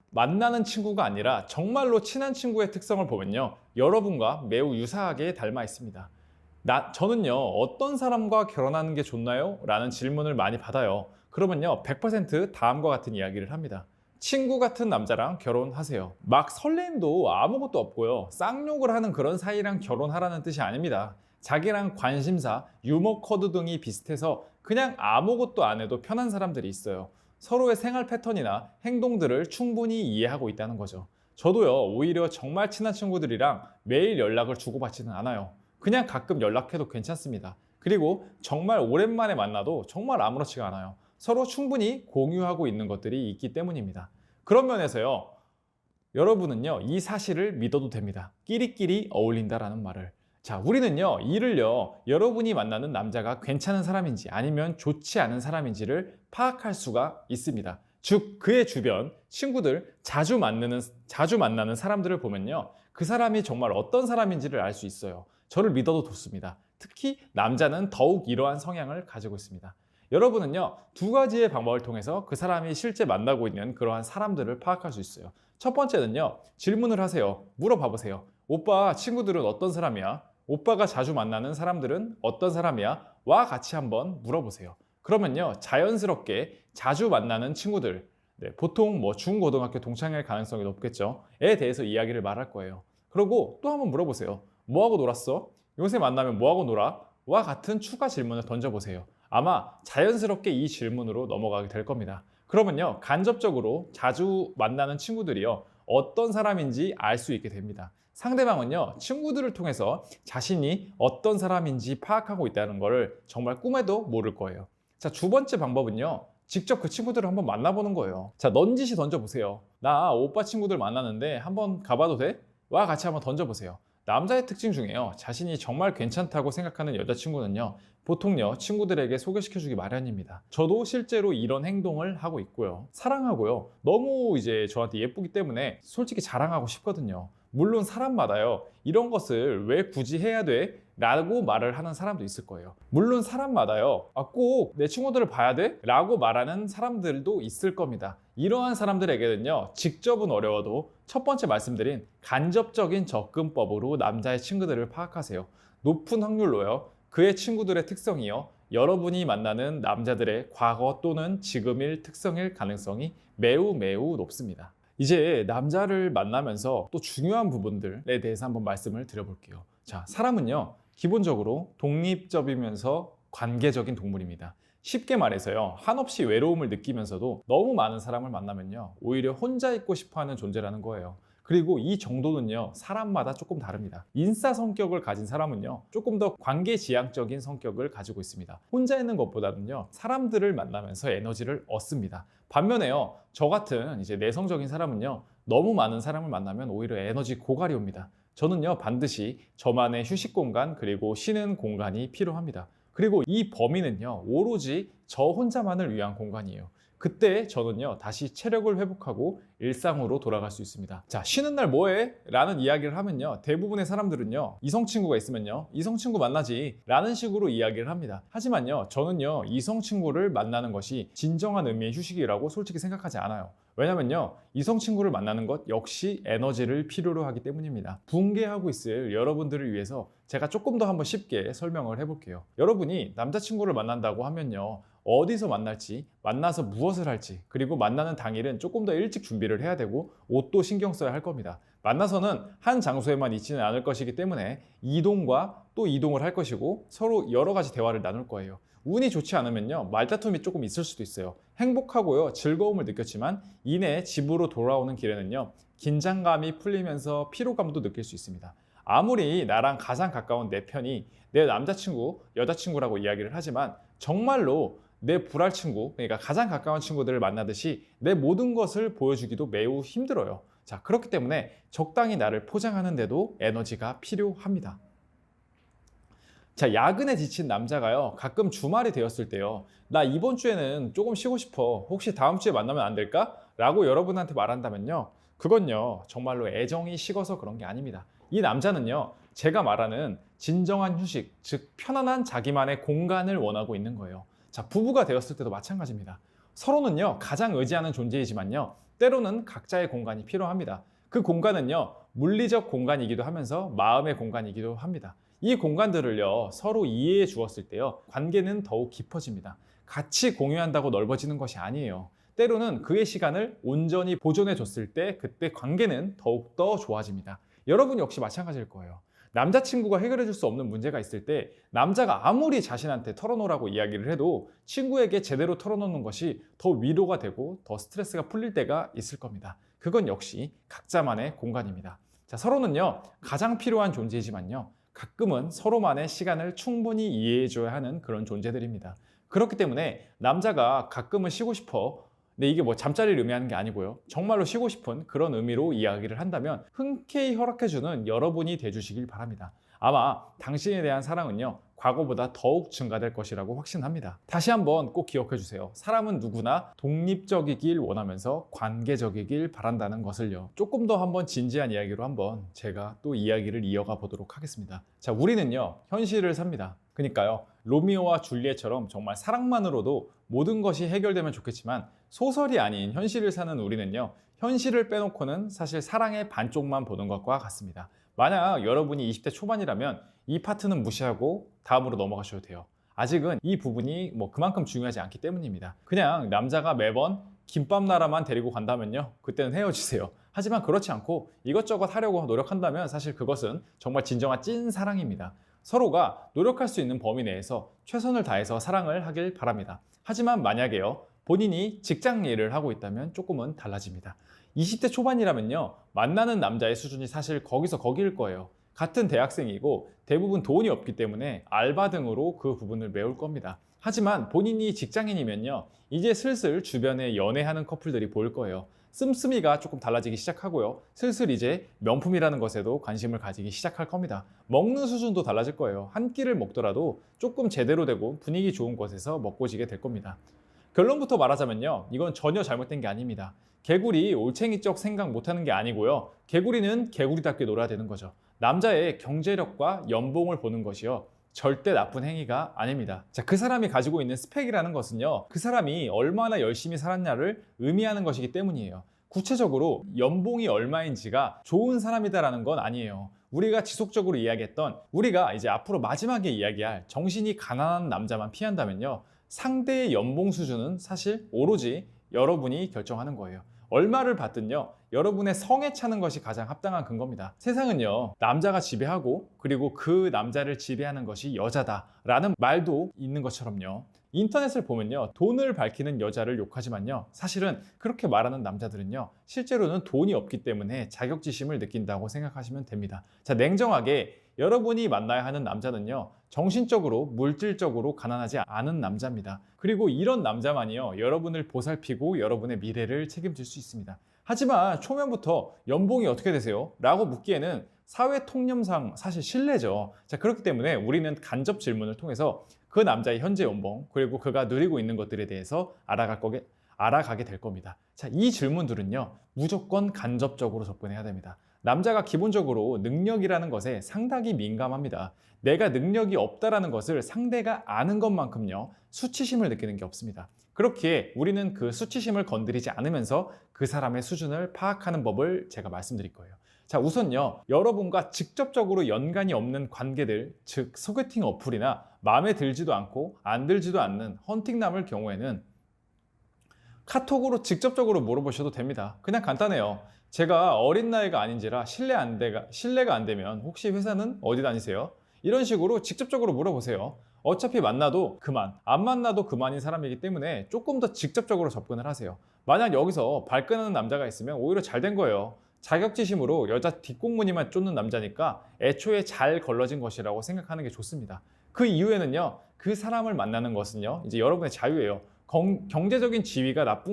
만나는 친구가 아니라 정말로 친한 친구의 특성을 보면요, 여러분과 매우 유사하게 닮아 있습니다. 저는요, 어떤 사람과 결혼하는 게 좋나요? 라는 질문을 많이 받아요. 그러면요, 100% 다음과 같은 이야기를 합니다. 친구 같은 남자랑 결혼하세요. 막 설렘도 아무것도 없고요, 쌍욕을 하는 그런 사이랑 결혼하라는 뜻이 아닙니다. 자기랑 관심사, 유머 코드 등이 비슷해서 그냥 아무것도 안 해도 편한 사람들이 있어요. 서로의 생활 패턴이나 행동들을 충분히 이해하고 있다는 거죠. 저도요, 오히려 정말 친한 친구들이랑 매일 연락을 주고받지는 않아요. 그냥 가끔 연락해도 괜찮습니다. 그리고 정말 오랜만에 만나도 정말 아무렇지가 않아요. 서로 충분히 공유하고 있는 것들이 있기 때문입니다. 그런 면에서요, 여러분은요, 이 사실을 믿어도 됩니다. 끼리끼리 어울린다라는 말을. 자, 우리는요, 이를요, 여러분이 만나는 남자가 괜찮은 사람인지 아니면 좋지 않은 사람인지를 파악할 수가 있습니다. 즉, 그의 주변 친구들, 자주 만나는 사람들을 보면요, 그 사람이 정말 어떤 사람인지를 알 수 있어요. 저를 믿어도 좋습니다. 특히 남자는 더욱 이러한 성향을 가지고 있습니다. 여러분은요, 두 가지의 방법을 통해서 그 사람이 실제 만나고 있는 그러한 사람들을 파악할 수 있어요. 첫 번째는요, 질문을 하세요. 물어봐 보세요. 오빠 친구들은 어떤 사람이야? 오빠가 자주 만나는 사람들은 어떤 사람이야? 와 같이 한번 물어보세요. 그러면요, 자연스럽게 자주 만나는 친구들, 보통 뭐 중고등학교 동창일 가능성이 높겠죠. 에 대해서 이야기를 말할 거예요. 그리고 또 한번 물어보세요. 뭐하고 놀았어? 요새 만나면 뭐하고 놀아? 와 같은 추가 질문을 던져보세요. 아마 자연스럽게 이 질문으로 넘어가게 될 겁니다. 그러면요, 간접적으로 자주 만나는 친구들이요, 어떤 사람인지 알 수 있게 됩니다. 상대방은요, 친구들을 통해서 자신이 어떤 사람인지 파악하고 있다는 것을 정말 꿈에도 모를 거예요. 자, 두 번째 방법은요, 직접 그 친구들을 한번 만나보는 거예요. 자, 넌지시 던져보세요. 나 오빠 친구들 만나는데 한번 가봐도 돼? 와 같이 한번 던져보세요. 남자의 특징 중에요, 자신이 정말 괜찮다고 생각하는 여자친구는요, 보통요, 친구들에게 소개시켜주기 마련입니다. 저도 실제로 이런 행동을 하고 있고요. 사랑하고요, 너무 이제 저한테 예쁘기 때문에 솔직히 자랑하고 싶거든요. 물론 사람마다요, 이런 것을 왜 굳이 해야 돼? 라고 말을 하는 사람도 있을 거예요. 물론 사람마다요, 꼭 내 친구들을 봐야 돼? 라고 말하는 사람들도 있을 겁니다. 이러한 사람들에게는요, 직접은 어려워도 첫 번째 말씀드린 간접적인 접근법으로 남자의 친구들을 파악하세요. 높은 확률로요, 그의 친구들의 특성이요, 여러분이 만나는 남자들의 과거 또는 지금일 특성일 가능성이 매우 높습니다. 이제 남자를 만나면서 또 중요한 부분들에 대해서 한번 말씀을 드려볼게요. 자, 사람은요, 기본적으로 독립적이면서 관계적인 동물입니다. 쉽게 말해서요, 한없이 외로움을 느끼면서도 너무 많은 사람을 만나면요, 오히려 혼자 있고 싶어하는 존재라는 거예요. 그리고 이 정도는요, 사람마다 조금 다릅니다. 인싸 성격을 가진 사람은요, 조금 더 관계지향적인 성격을 가지고 있습니다. 혼자 있는 것보다는요, 사람들을 만나면서 에너지를 얻습니다. 반면에요, 저 같은 이제 내성적인 사람은요, 너무 많은 사람을 만나면 오히려 에너지 고갈이 옵니다. 저는요, 반드시 저만의 휴식 공간, 그리고 쉬는 공간이 필요합니다. 그리고 이 범위는요, 오로지 저 혼자만을 위한 공간이에요. 그때 저는요, 다시 체력을 회복하고 일상으로 돌아갈 수 있습니다. 자, 쉬는 날 뭐해? 라는 이야기를 하면요, 대부분의 사람들은요, 이성 친구가 있으면요, 이성 친구 만나지 라는 식으로 이야기를 합니다. 하지만요, 저는요, 이성 친구를 만나는 것이 진정한 의미의 휴식이라고 솔직히 생각하지 않아요. 왜냐면요, 이성 친구를 만나는 것 역시 에너지를 필요로 하기 때문입니다. 붕괴하고 있을 여러분들을 위해서 제가 조금 더 한번 쉽게 설명을 해볼게요. 여러분이 남자친구를 만난다고 하면요, 어디서 만날지, 만나서 무엇을 할지, 그리고 만나는 당일은 조금 더 일찍 준비를 해야 되고 옷도 신경 써야 할 겁니다. 만나서는 한 장소에만 있지는 않을 것이기 때문에 이동과 또 이동을 할 것이고 서로 여러 가지 대화를 나눌 거예요. 운이 좋지 않으면요, 말다툼이 조금 있을 수도 있어요. 행복하고요, 즐거움을 느꼈지만 이내 집으로 돌아오는 길에는요, 긴장감이 풀리면서 피로감도 느낄 수 있습니다. 아무리 나랑 가장 가까운 내 편이 내 남자친구, 여자친구라고 이야기를 하지만 정말로 내 불알 친구, 그러니까 가장 가까운 친구들을 만나듯이 내 모든 것을 보여주기도 매우 힘들어요. 자, 그렇기 때문에 적당히 나를 포장하는데도 에너지가 필요합니다. 자, 야근에 지친 남자가요, 가끔 주말이 되었을 때요, 나 이번 주에는 조금 쉬고 싶어. 혹시 다음 주에 만나면 안 될까? 라고 여러분한테 말한다면요, 그건요, 정말로 애정이 식어서 그런 게 아닙니다. 이 남자는요, 제가 말하는 진정한 휴식, 즉 편안한 자기만의 공간을 원하고 있는 거예요. 자, 부부가 되었을 때도 마찬가지입니다. 서로는요, 가장 의지하는 존재이지만요, 때로는 각자의 공간이 필요합니다. 그 공간은요, 물리적 공간이기도 하면서 마음의 공간이기도 합니다. 이 공간들을요, 서로 이해해 주었을 때요, 관계는 더욱 깊어집니다. 같이 공유한다고 넓어지는 것이 아니에요. 때로는 그의 시간을 온전히 보존해 줬을 때 그때 관계는 더욱더 좋아집니다. 여러분 역시 마찬가지일 거예요. 남자친구가 해결해 줄 수 없는 문제가 있을 때 남자가 아무리 자신한테 털어놓으라고 이야기를 해도 친구에게 제대로 털어놓는 것이 더 위로가 되고 더 스트레스가 풀릴 때가 있을 겁니다. 그건 역시 각자만의 공간입니다. 자, 서로는요, 가장 필요한 존재이지만요, 가끔은 서로만의 시간을 충분히 이해해줘야 하는 그런 존재들입니다. 그렇기 때문에 남자가 가끔은 쉬고 싶어, 근데 이게 뭐 잠자리를 의미하는 게 아니고요, 정말로 쉬고 싶은 그런 의미로 이야기를 한다면 흔쾌히 허락해주는 여러분이 돼주시길 바랍니다. 아마 당신에 대한 사랑은요, 과거보다 더욱 증가될 것이라고 확신합니다. 다시 한번 꼭 기억해 주세요. 사람은 누구나 독립적이길 원하면서 관계적이길 바란다는 것을요. 조금 더 한번 진지한 이야기로 한번 제가 또 이야기를 이어가 보도록 하겠습니다. 자, 우리는요, 현실을 삽니다. 그러니까요, 로미오와 줄리엣처럼 정말 사랑만으로도 모든 것이 해결되면 좋겠지만 소설이 아닌 현실을 사는 우리는요, 현실을 빼놓고는 사실 사랑의 반쪽만 보는 것과 같습니다. 만약 여러분이 20대 초반이라면 이 파트는 무시하고 다음으로 넘어가셔도 돼요. 아직은 이 부분이 뭐 그만큼 중요하지 않기 때문입니다. 그냥 남자가 매번 김밥 나라만 데리고 간다면요, 그때는 헤어지세요. 하지만 그렇지 않고 이것저것 하려고 노력한다면 사실 그것은 정말 진정한 찐 사랑입니다. 서로가 노력할 수 있는 범위 내에서 최선을 다해서 사랑을 하길 바랍니다. 하지만 만약에요, 본인이 직장 일을 하고 있다면 조금은 달라집니다. 20대 초반이라면요, 만나는 남자의 수준이 사실 거기서 거기일 거예요. 같은 대학생이고 대부분 돈이 없기 때문에 알바 등으로 그 부분을 메울 겁니다. 하지만 본인이 직장인이면요, 이제 슬슬 주변에 연애하는 커플들이 보일 거예요. 씀씀이가 조금 달라지기 시작하고요, 슬슬 이제 명품이라는 것에도 관심을 가지기 시작할 겁니다. 먹는 수준도 달라질 거예요. 한 끼를 먹더라도 조금 제대로 되고 분위기 좋은 곳에서 먹고 지게 될 겁니다. 결론부터 말하자면요, 이건 전혀 잘못된 게 아닙니다. 개구리 올챙이적 생각 못하는 게 아니고요, 개구리는 개구리답게 놀아야 되는 거죠. 남자의 경제력과 연봉을 보는 것이요, 절대 나쁜 행위가 아닙니다. 자, 그 사람이 가지고 있는 스펙이라는 것은요, 그 사람이 얼마나 열심히 살았냐를 의미하는 것이기 때문이에요. 구체적으로 연봉이 얼마인지가 좋은 사람이다라는 건 아니에요. 우리가 지속적으로 이야기했던, 우리가 이제 앞으로 마지막에 이야기할 정신이 가난한 남자만 피한다면요, 상대의 연봉 수준은 사실 오로지 여러분이 결정하는 거예요. 얼마를 받든요, 여러분의 성에 차는 것이 가장 합당한 근거입니다. 세상은요, 남자가 지배하고 그리고 그 남자를 지배하는 것이 여자다라는 말도 있는 것처럼요, 인터넷을 보면요, 돈을 밝히는 여자를 욕하지만요, 사실은 그렇게 말하는 남자들은요, 실제로는 돈이 없기 때문에 자격지심을 느낀다고 생각하시면 됩니다. 자, 냉정하게 여러분이 만나야 하는 남자는요, 정신적으로, 물질적으로 가난하지 않은 남자입니다. 그리고 이런 남자만이요, 여러분을 보살피고 여러분의 미래를 책임질 수 있습니다. 하지만 초면부터 연봉이 어떻게 되세요? 라고 묻기에는 사회 통념상 사실 실례죠. 자, 그렇기 때문에 우리는 간접 질문을 통해서 그 남자의 현재 연봉, 그리고 그가 누리고 있는 것들에 대해서 알아가게 될 겁니다. 자, 이 질문들은요, 무조건 간접적으로 접근해야 됩니다. 남자가 기본적으로 능력이라는 것에 상당히 민감합니다. 내가 능력이 없다라는 것을 상대가 아는 것만큼요, 수치심을 느끼는 게 없습니다. 그렇기에 우리는 그 수치심을 건드리지 않으면서 그 사람의 수준을 파악하는 법을 제가 말씀드릴 거예요. 자, 우선요, 여러분과 직접적으로 연관이 없는 관계들, 즉 소개팅 어플이나 마음에 들지도 않고 안 들지도 않는 헌팅남을 경우에는 카톡으로 직접적으로 물어보셔도 됩니다. 그냥 간단해요. 제가 어린 나이가 아닌지라 실례가 안 되면 혹시 회사는 어디 다니세요? 이런 식으로 직접적으로 물어보세요. 어차피 만나도 그만, 안 만나도 그만인 사람이기 때문에 조금 더 직접적으로 접근을 하세요. 만약 여기서 발끈하는 남자가 있으면 오히려 잘 된 거예요. 자격지심으로 여자 뒷공무니만 쫓는 남자니까 애초에 잘 걸러진 것이라고 생각하는 게 좋습니다. 그 이후에는요, 그 사람을 만나는 것은요, 이제 여러분의 자유예요. 경제적인 지위가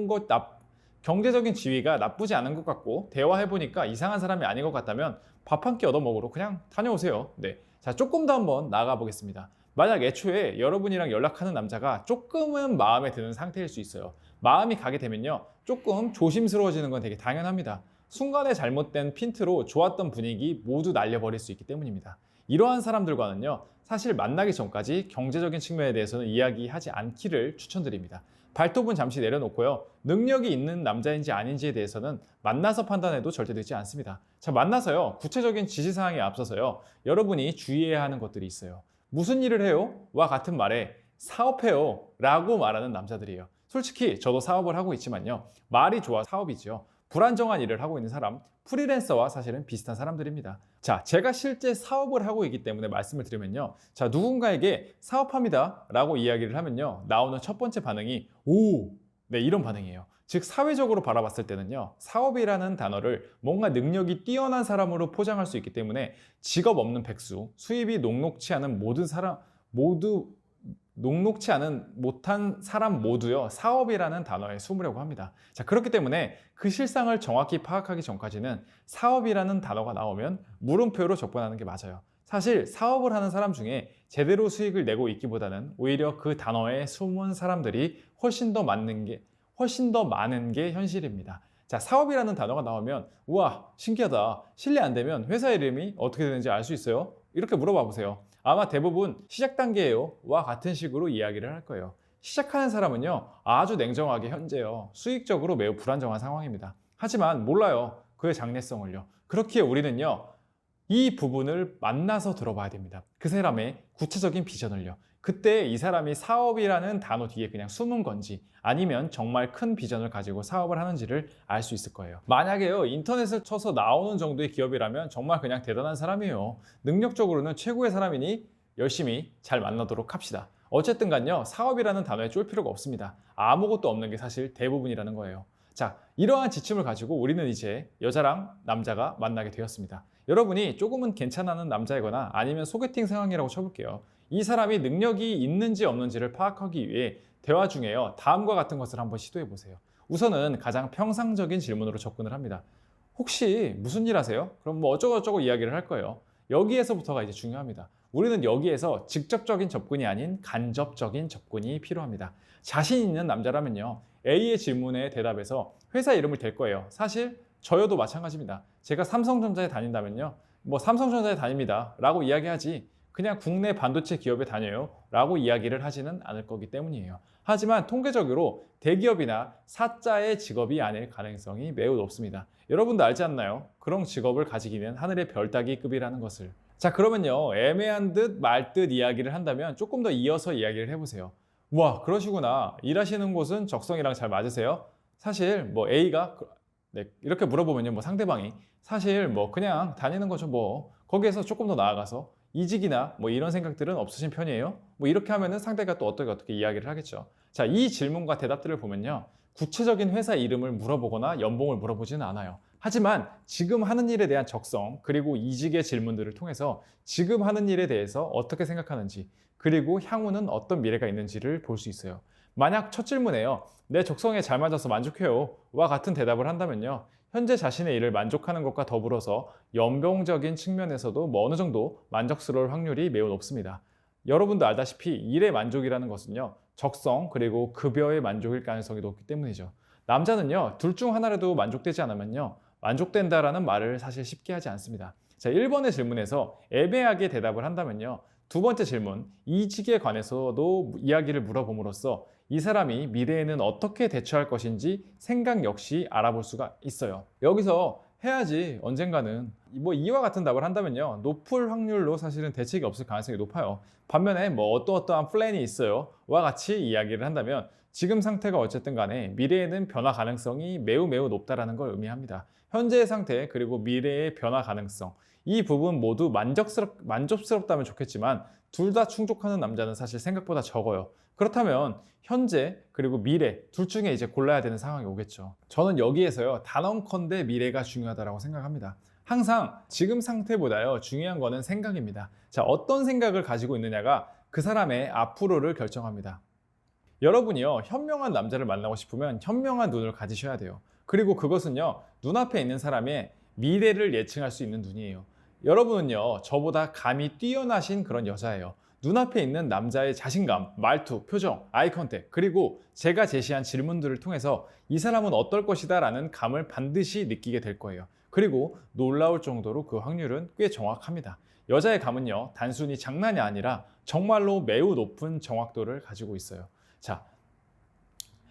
경제적인 지위가 나쁘지 않은 것 같고 대화해보니까 이상한 사람이 아닌 것 같다면 밥 한 끼 얻어먹으러 그냥 다녀오세요. 네. 자, 조금 더 한번 나아가 보겠습니다. 만약 애초에 여러분이랑 연락하는 남자가 조금은 마음에 드는 상태일 수 있어요. 마음이 가게 되면요, 조금 조심스러워지는 건 되게 당연합니다. 순간에 잘못된 핀트로 좋았던 분위기 모두 날려버릴 수 있기 때문입니다. 이러한 사람들과는요, 사실 만나기 전까지 경제적인 측면에 대해서는 이야기하지 않기를 추천드립니다. 발톱은 잠시 내려놓고요, 능력이 있는 남자인지 아닌지에 대해서는 만나서 판단해도 절대 늦지 않습니다. 자, 만나서요, 구체적인 지시사항에 앞서서요, 여러분이 주의해야 하는 것들이 있어요. 무슨 일을 해요? 와 같은 말에 사업해요 라고 말하는 남자들이에요. 솔직히 저도 사업을 하고 있지만요, 말이 좋아 사업이죠. 불안정한 일을 하고 있는 사람, 프리랜서와 사실은 비슷한 사람들입니다. 자, 제가 실제 사업을 하고 있기 때문에 말씀을 드리면요, 자, 누군가에게 사업합니다 라고 이야기를 하면요, 나오는 첫 번째 반응이 오! 네, 이런 반응이에요. 즉, 사회적으로 바라봤을 때는요, 사업이라는 단어를 뭔가 능력이 뛰어난 사람으로 포장할 수 있기 때문에 직업 없는 백수, 수입이 녹록치 않은 못한 사람 모두요, 사업이라는 단어에 숨으려고 합니다. 자, 그렇기 때문에 그 실상을 정확히 파악하기 전까지는 사업이라는 단어가 나오면 물음표로 접근하는 게 맞아요. 사실 사업을 하는 사람 중에 제대로 수익을 내고 있기보다는 오히려 그 단어에 숨은 사람들이 훨씬 더 많은 게 현실입니다. 자, 사업이라는 단어가 나오면 우와, 신기하다, 실례 안 되면 회사 이름이 어떻게 되는지 알 수 있어요? 이렇게 물어봐 보세요. 아마 대부분 시작 단계예요 와 같은 식으로 이야기를 할 거예요. 시작하는 사람은요, 아주 냉정하게 현재요, 수익적으로 매우 불안정한 상황입니다. 하지만 몰라요, 그의 장래성을요. 그렇기에 우리는요, 이 부분을 만나서 들어봐야 됩니다. 그 사람의 구체적인 비전을요. 그때 이 사람이 사업이라는 단어 뒤에 그냥 숨은 건지 아니면 정말 큰 비전을 가지고 사업을 하는지를 알 수 있을 거예요. 만약에요, 인터넷을 쳐서 나오는 정도의 기업이라면 정말 그냥 대단한 사람이에요. 능력적으로는 최고의 사람이니 열심히 잘 만나도록 합시다. 어쨌든 간요, 사업이라는 단어에 쫄 필요가 없습니다. 아무것도 없는 게 사실 대부분이라는 거예요. 자, 이러한 지침을 가지고 우리는 이제 여자랑 남자가 만나게 되었습니다. 여러분이 조금은 괜찮아하는 남자이거나 아니면 소개팅 상황이라고 쳐볼게요. 이 사람이 능력이 있는지 없는지를 파악하기 위해 대화 중에요, 다음과 같은 것을 한번 시도해 보세요. 우선은 가장 평상적인 질문으로 접근을 합니다. 혹시 무슨 일 하세요? 그럼 뭐 어쩌고저쩌고 이야기를 할 거예요. 여기에서부터가 이제 중요합니다. 우리는 여기에서 직접적인 접근이 아닌 간접적인 접근이 필요합니다. 자신 있는 남자라면요, A의 질문에 대답해서 회사 이름을 댈 거예요. 사실 저여도 마찬가지입니다. 제가 삼성전자에 다닌다면요, 뭐 삼성전자에 다닙니다 라고 이야기하지 그냥 국내 반도체 기업에 다녀요 라고 이야기를 하지는 않을 거기 때문이에요. 하지만 통계적으로 대기업이나 사자의 직업이 아닐 가능성이 매우 높습니다. 여러분도 알지 않나요? 그런 직업을 가지기는 하늘의 별 따기급이라는 것을. 자, 그러면요, 애매한 듯 말 듯 이야기를 한다면 조금 더 이어서 이야기를 해보세요. 와, 그러시구나. 일하시는 곳은 적성이랑 잘 맞으세요? 사실 뭐 A가 이렇게 물어보면요, 뭐 상대방이 사실 뭐 그냥 다니는 거죠, 뭐 거기에서 조금 더 나아가서 이직이나 뭐 이런 생각들은 없으신 편이에요? 뭐 이렇게 하면은 상대가 또 어떻게 이야기를 하겠죠. 자, 이 질문과 대답들을 보면요, 구체적인 회사 이름을 물어보거나 연봉을 물어보지는 않아요. 하지만 지금 하는 일에 대한 적성, 그리고 이직의 질문들을 통해서 지금 하는 일에 대해서 어떻게 생각하는지, 그리고 향후는 어떤 미래가 있는지를 볼 수 있어요. 만약 첫 질문에요, 내 적성에 잘 맞아서 만족해요 와 같은 대답을 한다면요, 현재 자신의 일을 만족하는 것과 더불어서 연봉적인 측면에서도 뭐 어느 정도 만족스러울 확률이 매우 높습니다. 여러분도 알다시피 일의 만족이라는 것은요, 적성 그리고 급여의 만족일 가능성이 높기 때문이죠. 남자는요, 둘 중 하나라도 만족되지 않으면요, 만족된다라는 말을 사실 쉽게 하지 않습니다. 자, 1번의 질문에서 애매하게 대답을 한다면요. 두 번째 질문, 이직에 관해서도 이야기를 물어봄으로써 이 사람이 미래에는 어떻게 대처할 것인지 생각 역시 알아볼 수가 있어요. 여기서 해야지 언젠가는 뭐 이와 같은 답을 한다면요. 높을 확률로 사실은 대책이 없을 가능성이 높아요. 반면에 뭐 어떠어떠한 플랜이 있어요. 와 같이 이야기를 한다면 지금 상태가 어쨌든 간에 미래에는 변화 가능성이 매우 높다라는 걸 의미합니다. 현재의 상태 그리고 미래의 변화 가능성 이 부분 모두 만족스럽다면 좋겠지만 둘 다 충족하는 남자는 사실 생각보다 적어요. 그렇다면 현재 그리고 미래 둘 중에 이제 골라야 되는 상황이 오겠죠. 저는 여기에서요 단언컨대 미래가 중요하다고 생각합니다. 항상 지금 상태보다요 중요한 거는 생각입니다. 자, 어떤 생각을 가지고 있느냐가 그 사람의 앞으로를 결정합니다. 여러분이요 현명한 남자를 만나고 싶으면 현명한 눈을 가지셔야 돼요. 그리고 그것은요 눈앞에 있는 사람의 미래를 예측할 수 있는 눈이에요. 여러분은요 저보다 감이 뛰어나신 그런 여자예요. 눈앞에 있는 남자의 자신감, 말투, 표정, 아이 컨택 그리고 제가 제시한 질문들을 통해서 이 사람은 어떨 것이다 라는 감을 반드시 느끼게 될 거예요. 그리고 놀라울 정도로 그 확률은 꽤 정확합니다. 여자의 감은요 단순히 장난이 아니라 정말로 매우 높은 정확도를 가지고 있어요. 자,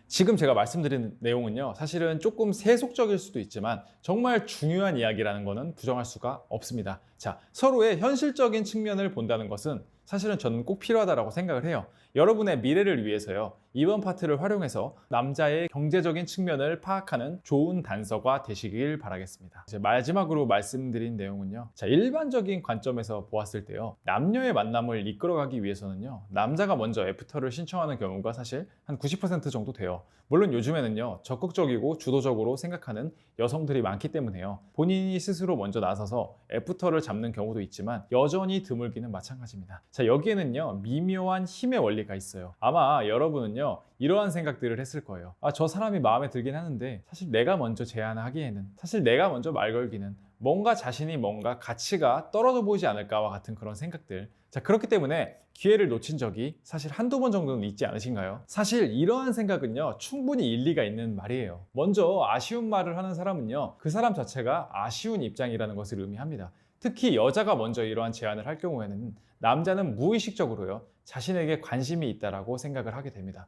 지금 제가 말씀드린 내용은요 사실은 조금 세속적일 수도 있지만 정말 중요한 이야기라는 것은 부정할 수가 없습니다. 자, 서로의 현실적인 측면을 본다는 것은 사실은 저는 꼭 필요하다고 생각을 해요. 여러분의 미래를 위해서요 이번 파트를 활용해서 남자의 경제적인 측면을 파악하는 좋은 단서가 되시길 바라겠습니다. 이제 마지막으로 말씀드린 내용은요 자, 일반적인 관점에서 보았을 때요 남녀의 만남을 이끌어가기 위해서는요 남자가 먼저 애프터를 신청하는 경우가 사실 한 90% 정도 돼요. 물론 요즘에는요 적극적이고 주도적으로 생각하는 여성들이 많기 때문에요 본인이 스스로 먼저 나서서 애프터를 잡는 경우도 있지만 여전히 드물기는 마찬가지입니다. 자, 여기에는요 미묘한 힘의 원리가 있어요. 아마 여러분은요 이러한 생각들을 했을 거예요. 아, 저 사람이 마음에 들긴 하는데 사실 내가 먼저 제안하기에는 사실 내가 먼저 말 걸기는 뭔가 자신이 뭔가 가치가 떨어져 보이지 않을까와 같은 그런 생각들. 자, 그렇기 때문에 기회를 놓친 적이 사실 한두 번 정도는 있지 않으신가요? 사실 이러한 생각은요 충분히 일리가 있는 말이에요. 먼저 아쉬운 말을 하는 사람은요 그 사람 자체가 아쉬운 입장이라는 것을 의미합니다. 특히 여자가 먼저 이러한 제안을 할 경우에는 남자는 무의식적으로요 자신에게 관심이 있다라고 생각을 하게 됩니다.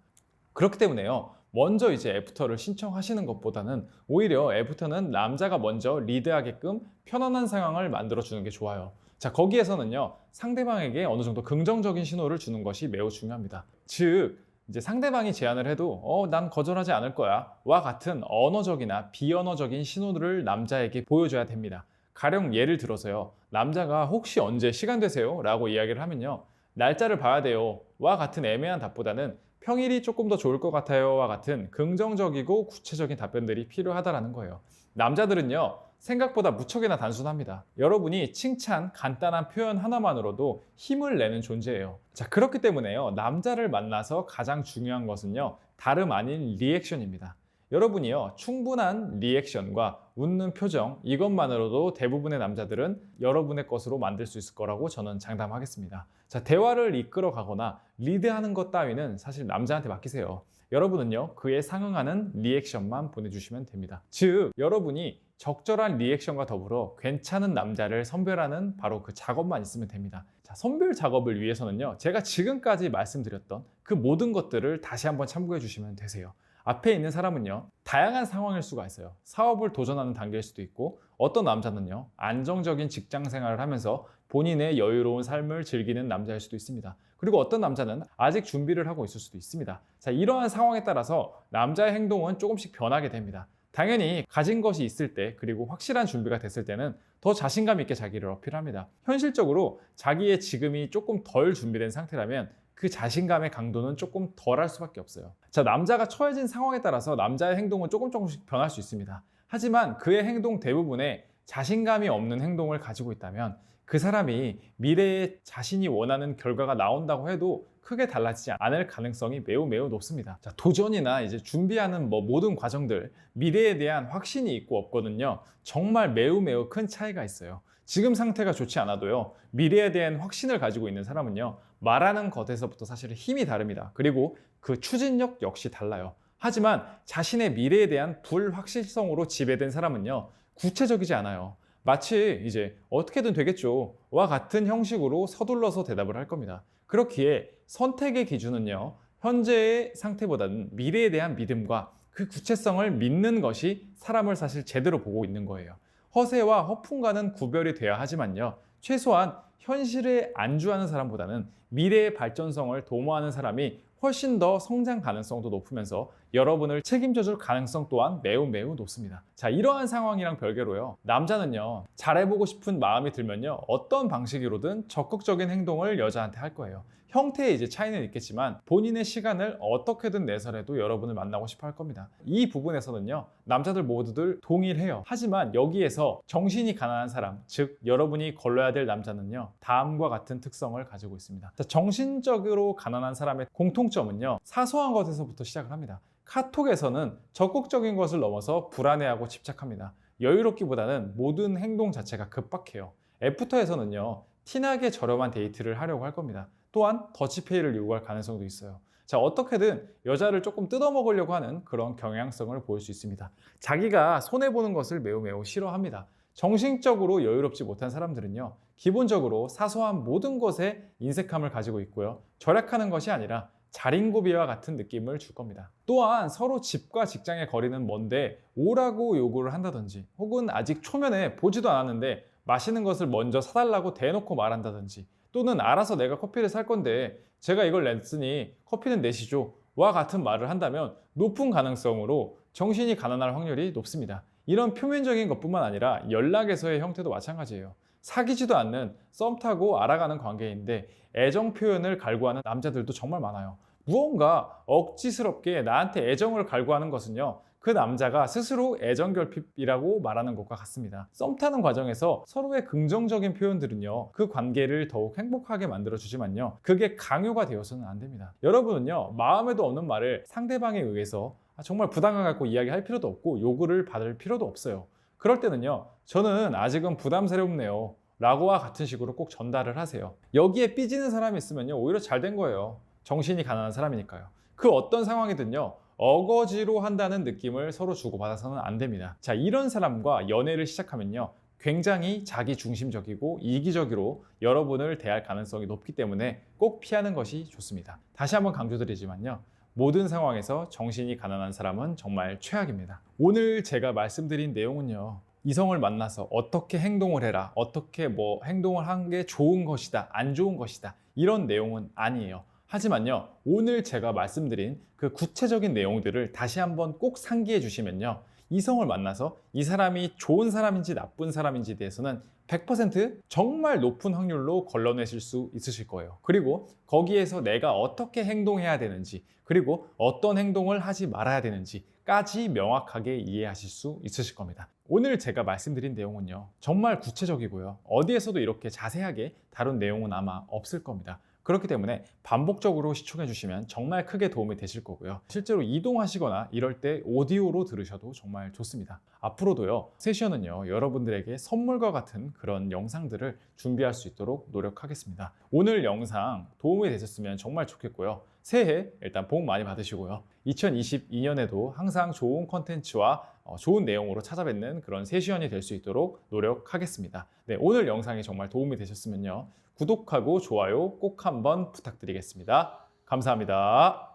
그렇기 때문에요 먼저 이제 애프터를 신청하시는 것보다는 오히려 애프터는 남자가 먼저 리드하게끔 편안한 상황을 만들어 주는 게 좋아요. 자, 거기에서는요 상대방에게 어느 정도 긍정적인 신호를 주는 것이 매우 중요합니다. 즉 이제 상대방이 제안을 해도 난 거절하지 않을 거야 와 같은 언어적이나 비언어적인 신호를 남자에게 보여줘야 됩니다. 가령 예를 들어서요 남자가 혹시 언제 시간 되세요? 라고 이야기를 하면요 날짜를 봐야 돼요 와 같은 애매한 답보다는 평일이 조금 더 좋을 것 같아요 와 같은 긍정적이고 구체적인 답변들이 필요하다는 거예요. 남자들은요 생각보다 무척이나 단순합니다. 여러분이 칭찬, 간단한 표현 하나만으로도 힘을 내는 존재예요. 자, 그렇기 때문에요 남자를 만나서 가장 중요한 것은요 다름 아닌 리액션입니다. 여러분이요 충분한 리액션과 웃는 표정 이것만으로도 대부분의 남자들은 여러분의 것으로 만들 수 있을 거라고 저는 장담하겠습니다. 자, 대화를 이끌어 가거나 리드하는 것 따위는 사실 남자한테 맡기세요. 여러분은요 그에 상응하는 리액션만 보내주시면 됩니다. 즉 여러분이 적절한 리액션과 더불어 괜찮은 남자를 선별하는 바로 그 작업만 있으면 됩니다. 자, 선별 작업을 위해서는요 제가 지금까지 말씀드렸던 그 모든 것들을 다시 한번 참고해 주시면 되세요. 앞에 있는 사람은요 다양한 상황일 수가 있어요. 사업을 도전하는 단계일 수도 있고 어떤 남자는요 안정적인 직장 생활을 하면서 본인의 여유로운 삶을 즐기는 남자일 수도 있습니다. 그리고 어떤 남자는 아직 준비를 하고 있을 수도 있습니다. 자, 이러한 상황에 따라서 남자의 행동은 조금씩 변하게 됩니다. 당연히 가진 것이 있을 때 그리고 확실한 준비가 됐을 때는 더 자신감 있게 자기를 어필합니다. 현실적으로 자기의 지금이 조금 덜 준비된 상태라면 그 자신감의 강도는 조금 덜할 수밖에 없어요. 자, 남자가 처해진 상황에 따라서 남자의 행동은 조금씩 변할 수 있습니다. 하지만 그의 행동 대부분에 자신감이 없는 행동을 가지고 있다면 그 사람이 미래에 자신이 원하는 결과가 나온다고 해도 크게 달라지지 않을 가능성이 매우 높습니다. 자, 도전이나 이제 준비하는 모든 과정들 미래에 대한 확신이 있고 없거든요 정말 매우 큰 차이가 있어요. 지금 상태가 좋지 않아도요 미래에 대한 확신을 가지고 있는 사람은요 말하는 것에서부터 사실은 힘이 다릅니다. 그리고 그 추진력 역시 달라요. 하지만 자신의 미래에 대한 불확실성으로 지배된 사람은요 구체적이지 않아요. 마치 이제 어떻게든 되겠죠와 같은 형식으로 서둘러서 대답을 할 겁니다. 그렇기에 선택의 기준은요, 현재의 상태보다는 미래에 대한 믿음과 그 구체성을 믿는 것이 사람을 사실 제대로 보고 있는 거예요. 허세와 허풍과는 구별이 돼야 하지만요, 최소한 현실에 안주하는 사람보다는 미래의 발전성을 도모하는 사람이 훨씬 더 성장 가능성도 높으면서 여러분을 책임져 줄 가능성 또한 매우 매우 높습니다. 자, 이러한 상황이랑 별개로요, 남자는요, 잘해보고 싶은 마음이 들면요, 어떤 방식으로든 적극적인 행동을 여자한테 할 거예요. 형태에 이제 차이는 있겠지만 본인의 시간을 어떻게든 내서라도 여러분을 만나고 싶어 할 겁니다. 이 부분에서는요, 남자들 모두들 동일해요. 하지만 여기에서 정신이 가난한 사람, 즉 여러분이 걸러야 될 남자는요, 다음과 같은 특성을 가지고 있습니다. 자, 정신적으로 가난한 사람의 공통점은요, 사소한 것에서부터 시작을 합니다. 카톡에서는 적극적인 것을 넘어서 불안해하고 집착합니다. 여유롭기보다는 모든 행동 자체가 급박해요. 애프터에서는요, 티나게 저렴한 데이트를 하려고 할 겁니다. 또한 더치페이를 요구할 가능성도 있어요. 자, 어떻게든 여자를 조금 뜯어먹으려고 하는 그런 경향성을 보일 수 있습니다. 자기가 손해보는 것을 매우 매우 싫어합니다. 정신적으로 여유롭지 못한 사람들은요, 기본적으로 사소한 모든 것에 인색함을 가지고 있고요, 절약하는 것이 아니라 자린고비와 같은 느낌을 줄 겁니다. 또한 서로 집과 직장의 거리는 먼데 오라고 요구를 한다든지, 혹은 아직 초면에 보지도 않았는데 마시는 것을 먼저 사달라고 대놓고 말한다든지, 또는 알아서 내가 커피를 살 건데 제가 이걸 냈으니 커피는 내시죠 와 같은 말을 한다면 높은 가능성으로 정신이 가난할 확률이 높습니다. 이런 표면적인 것뿐만 아니라 연락에서의 형태도 마찬가지예요. 사귀지도 않는 썸 타고 알아가는 관계인데 애정 표현을 갈구하는 남자들도 정말 많아요. 무언가 억지스럽게 나한테 애정을 갈구하는 것은요, 그 남자가 스스로 애정결핍이라고 말하는 것과 같습니다. 썸 타는 과정에서 서로의 긍정적인 표현들은요, 그 관계를 더욱 행복하게 만들어주지만요, 그게 강요가 되어서는 안 됩니다. 여러분은요, 마음에도 없는 말을 상대방에 의해서 정말 부담감 갖고 이야기할 필요도 없고 요구를 받을 필요도 없어요. 그럴 때는요, 저는 아직은 부담스럽네요 라고와 같은 식으로 꼭 전달을 하세요. 여기에 삐지는 사람이 있으면요, 오히려 잘 된 거예요. 정신이 가난한 사람이니까요. 그 어떤 상황이든요, 어거지로 한다는 느낌을 서로 주고받아서는 안 됩니다. 자, 이런 사람과 연애를 시작하면요, 굉장히 자기 중심적이고 이기적으로 여러분을 대할 가능성이 높기 때문에 꼭 피하는 것이 좋습니다. 다시 한번 강조드리지만요, 모든 상황에서 정신이 가난한 사람은 정말 최악입니다. 오늘 제가 말씀드린 내용은요, 이성을 만나서 어떻게 행동을 해라, 어떻게 행동을 한 게 좋은 것이다, 안 좋은 것이다, 이런 내용은 아니에요. 하지만요, 오늘 제가 말씀드린 그 구체적인 내용들을 다시 한번 꼭 상기해 주시면요, 이성을 만나서 이 사람이 좋은 사람인지 나쁜 사람인지에 대해서는 100% 정말 높은 확률로 걸러내실 수 있으실 거예요. 그리고 거기에서 내가 어떻게 행동해야 되는지, 그리고 어떤 행동을 하지 말아야 되는지까지 명확하게 이해하실 수 있으실 겁니다. 오늘 제가 말씀드린 내용은요, 정말 구체적이고요, 어디에서도 이렇게 자세하게 다룬 내용은 아마 없을 겁니다. 그렇기 때문에 반복적으로 시청해 주시면 정말 크게 도움이 되실 거고요. 실제로 이동하시거나 이럴 때 오디오로 들으셔도 정말 좋습니다. 앞으로도요, 세션은요, 여러분들에게 선물과 같은 그런 영상들을 준비할 수 있도록 노력하겠습니다. 오늘 영상 도움이 되셨으면 정말 좋겠고요. 새해 일단 복 많이 받으시고요. 2022년에도 항상 좋은 컨텐츠와 좋은 내용으로 찾아뵙는 그런 세션이 될 수 있도록 노력하겠습니다. 네, 오늘 영상이 정말 도움이 되셨으면요, 구독하고 좋아요 꼭 한번 부탁드리겠습니다. 감사합니다.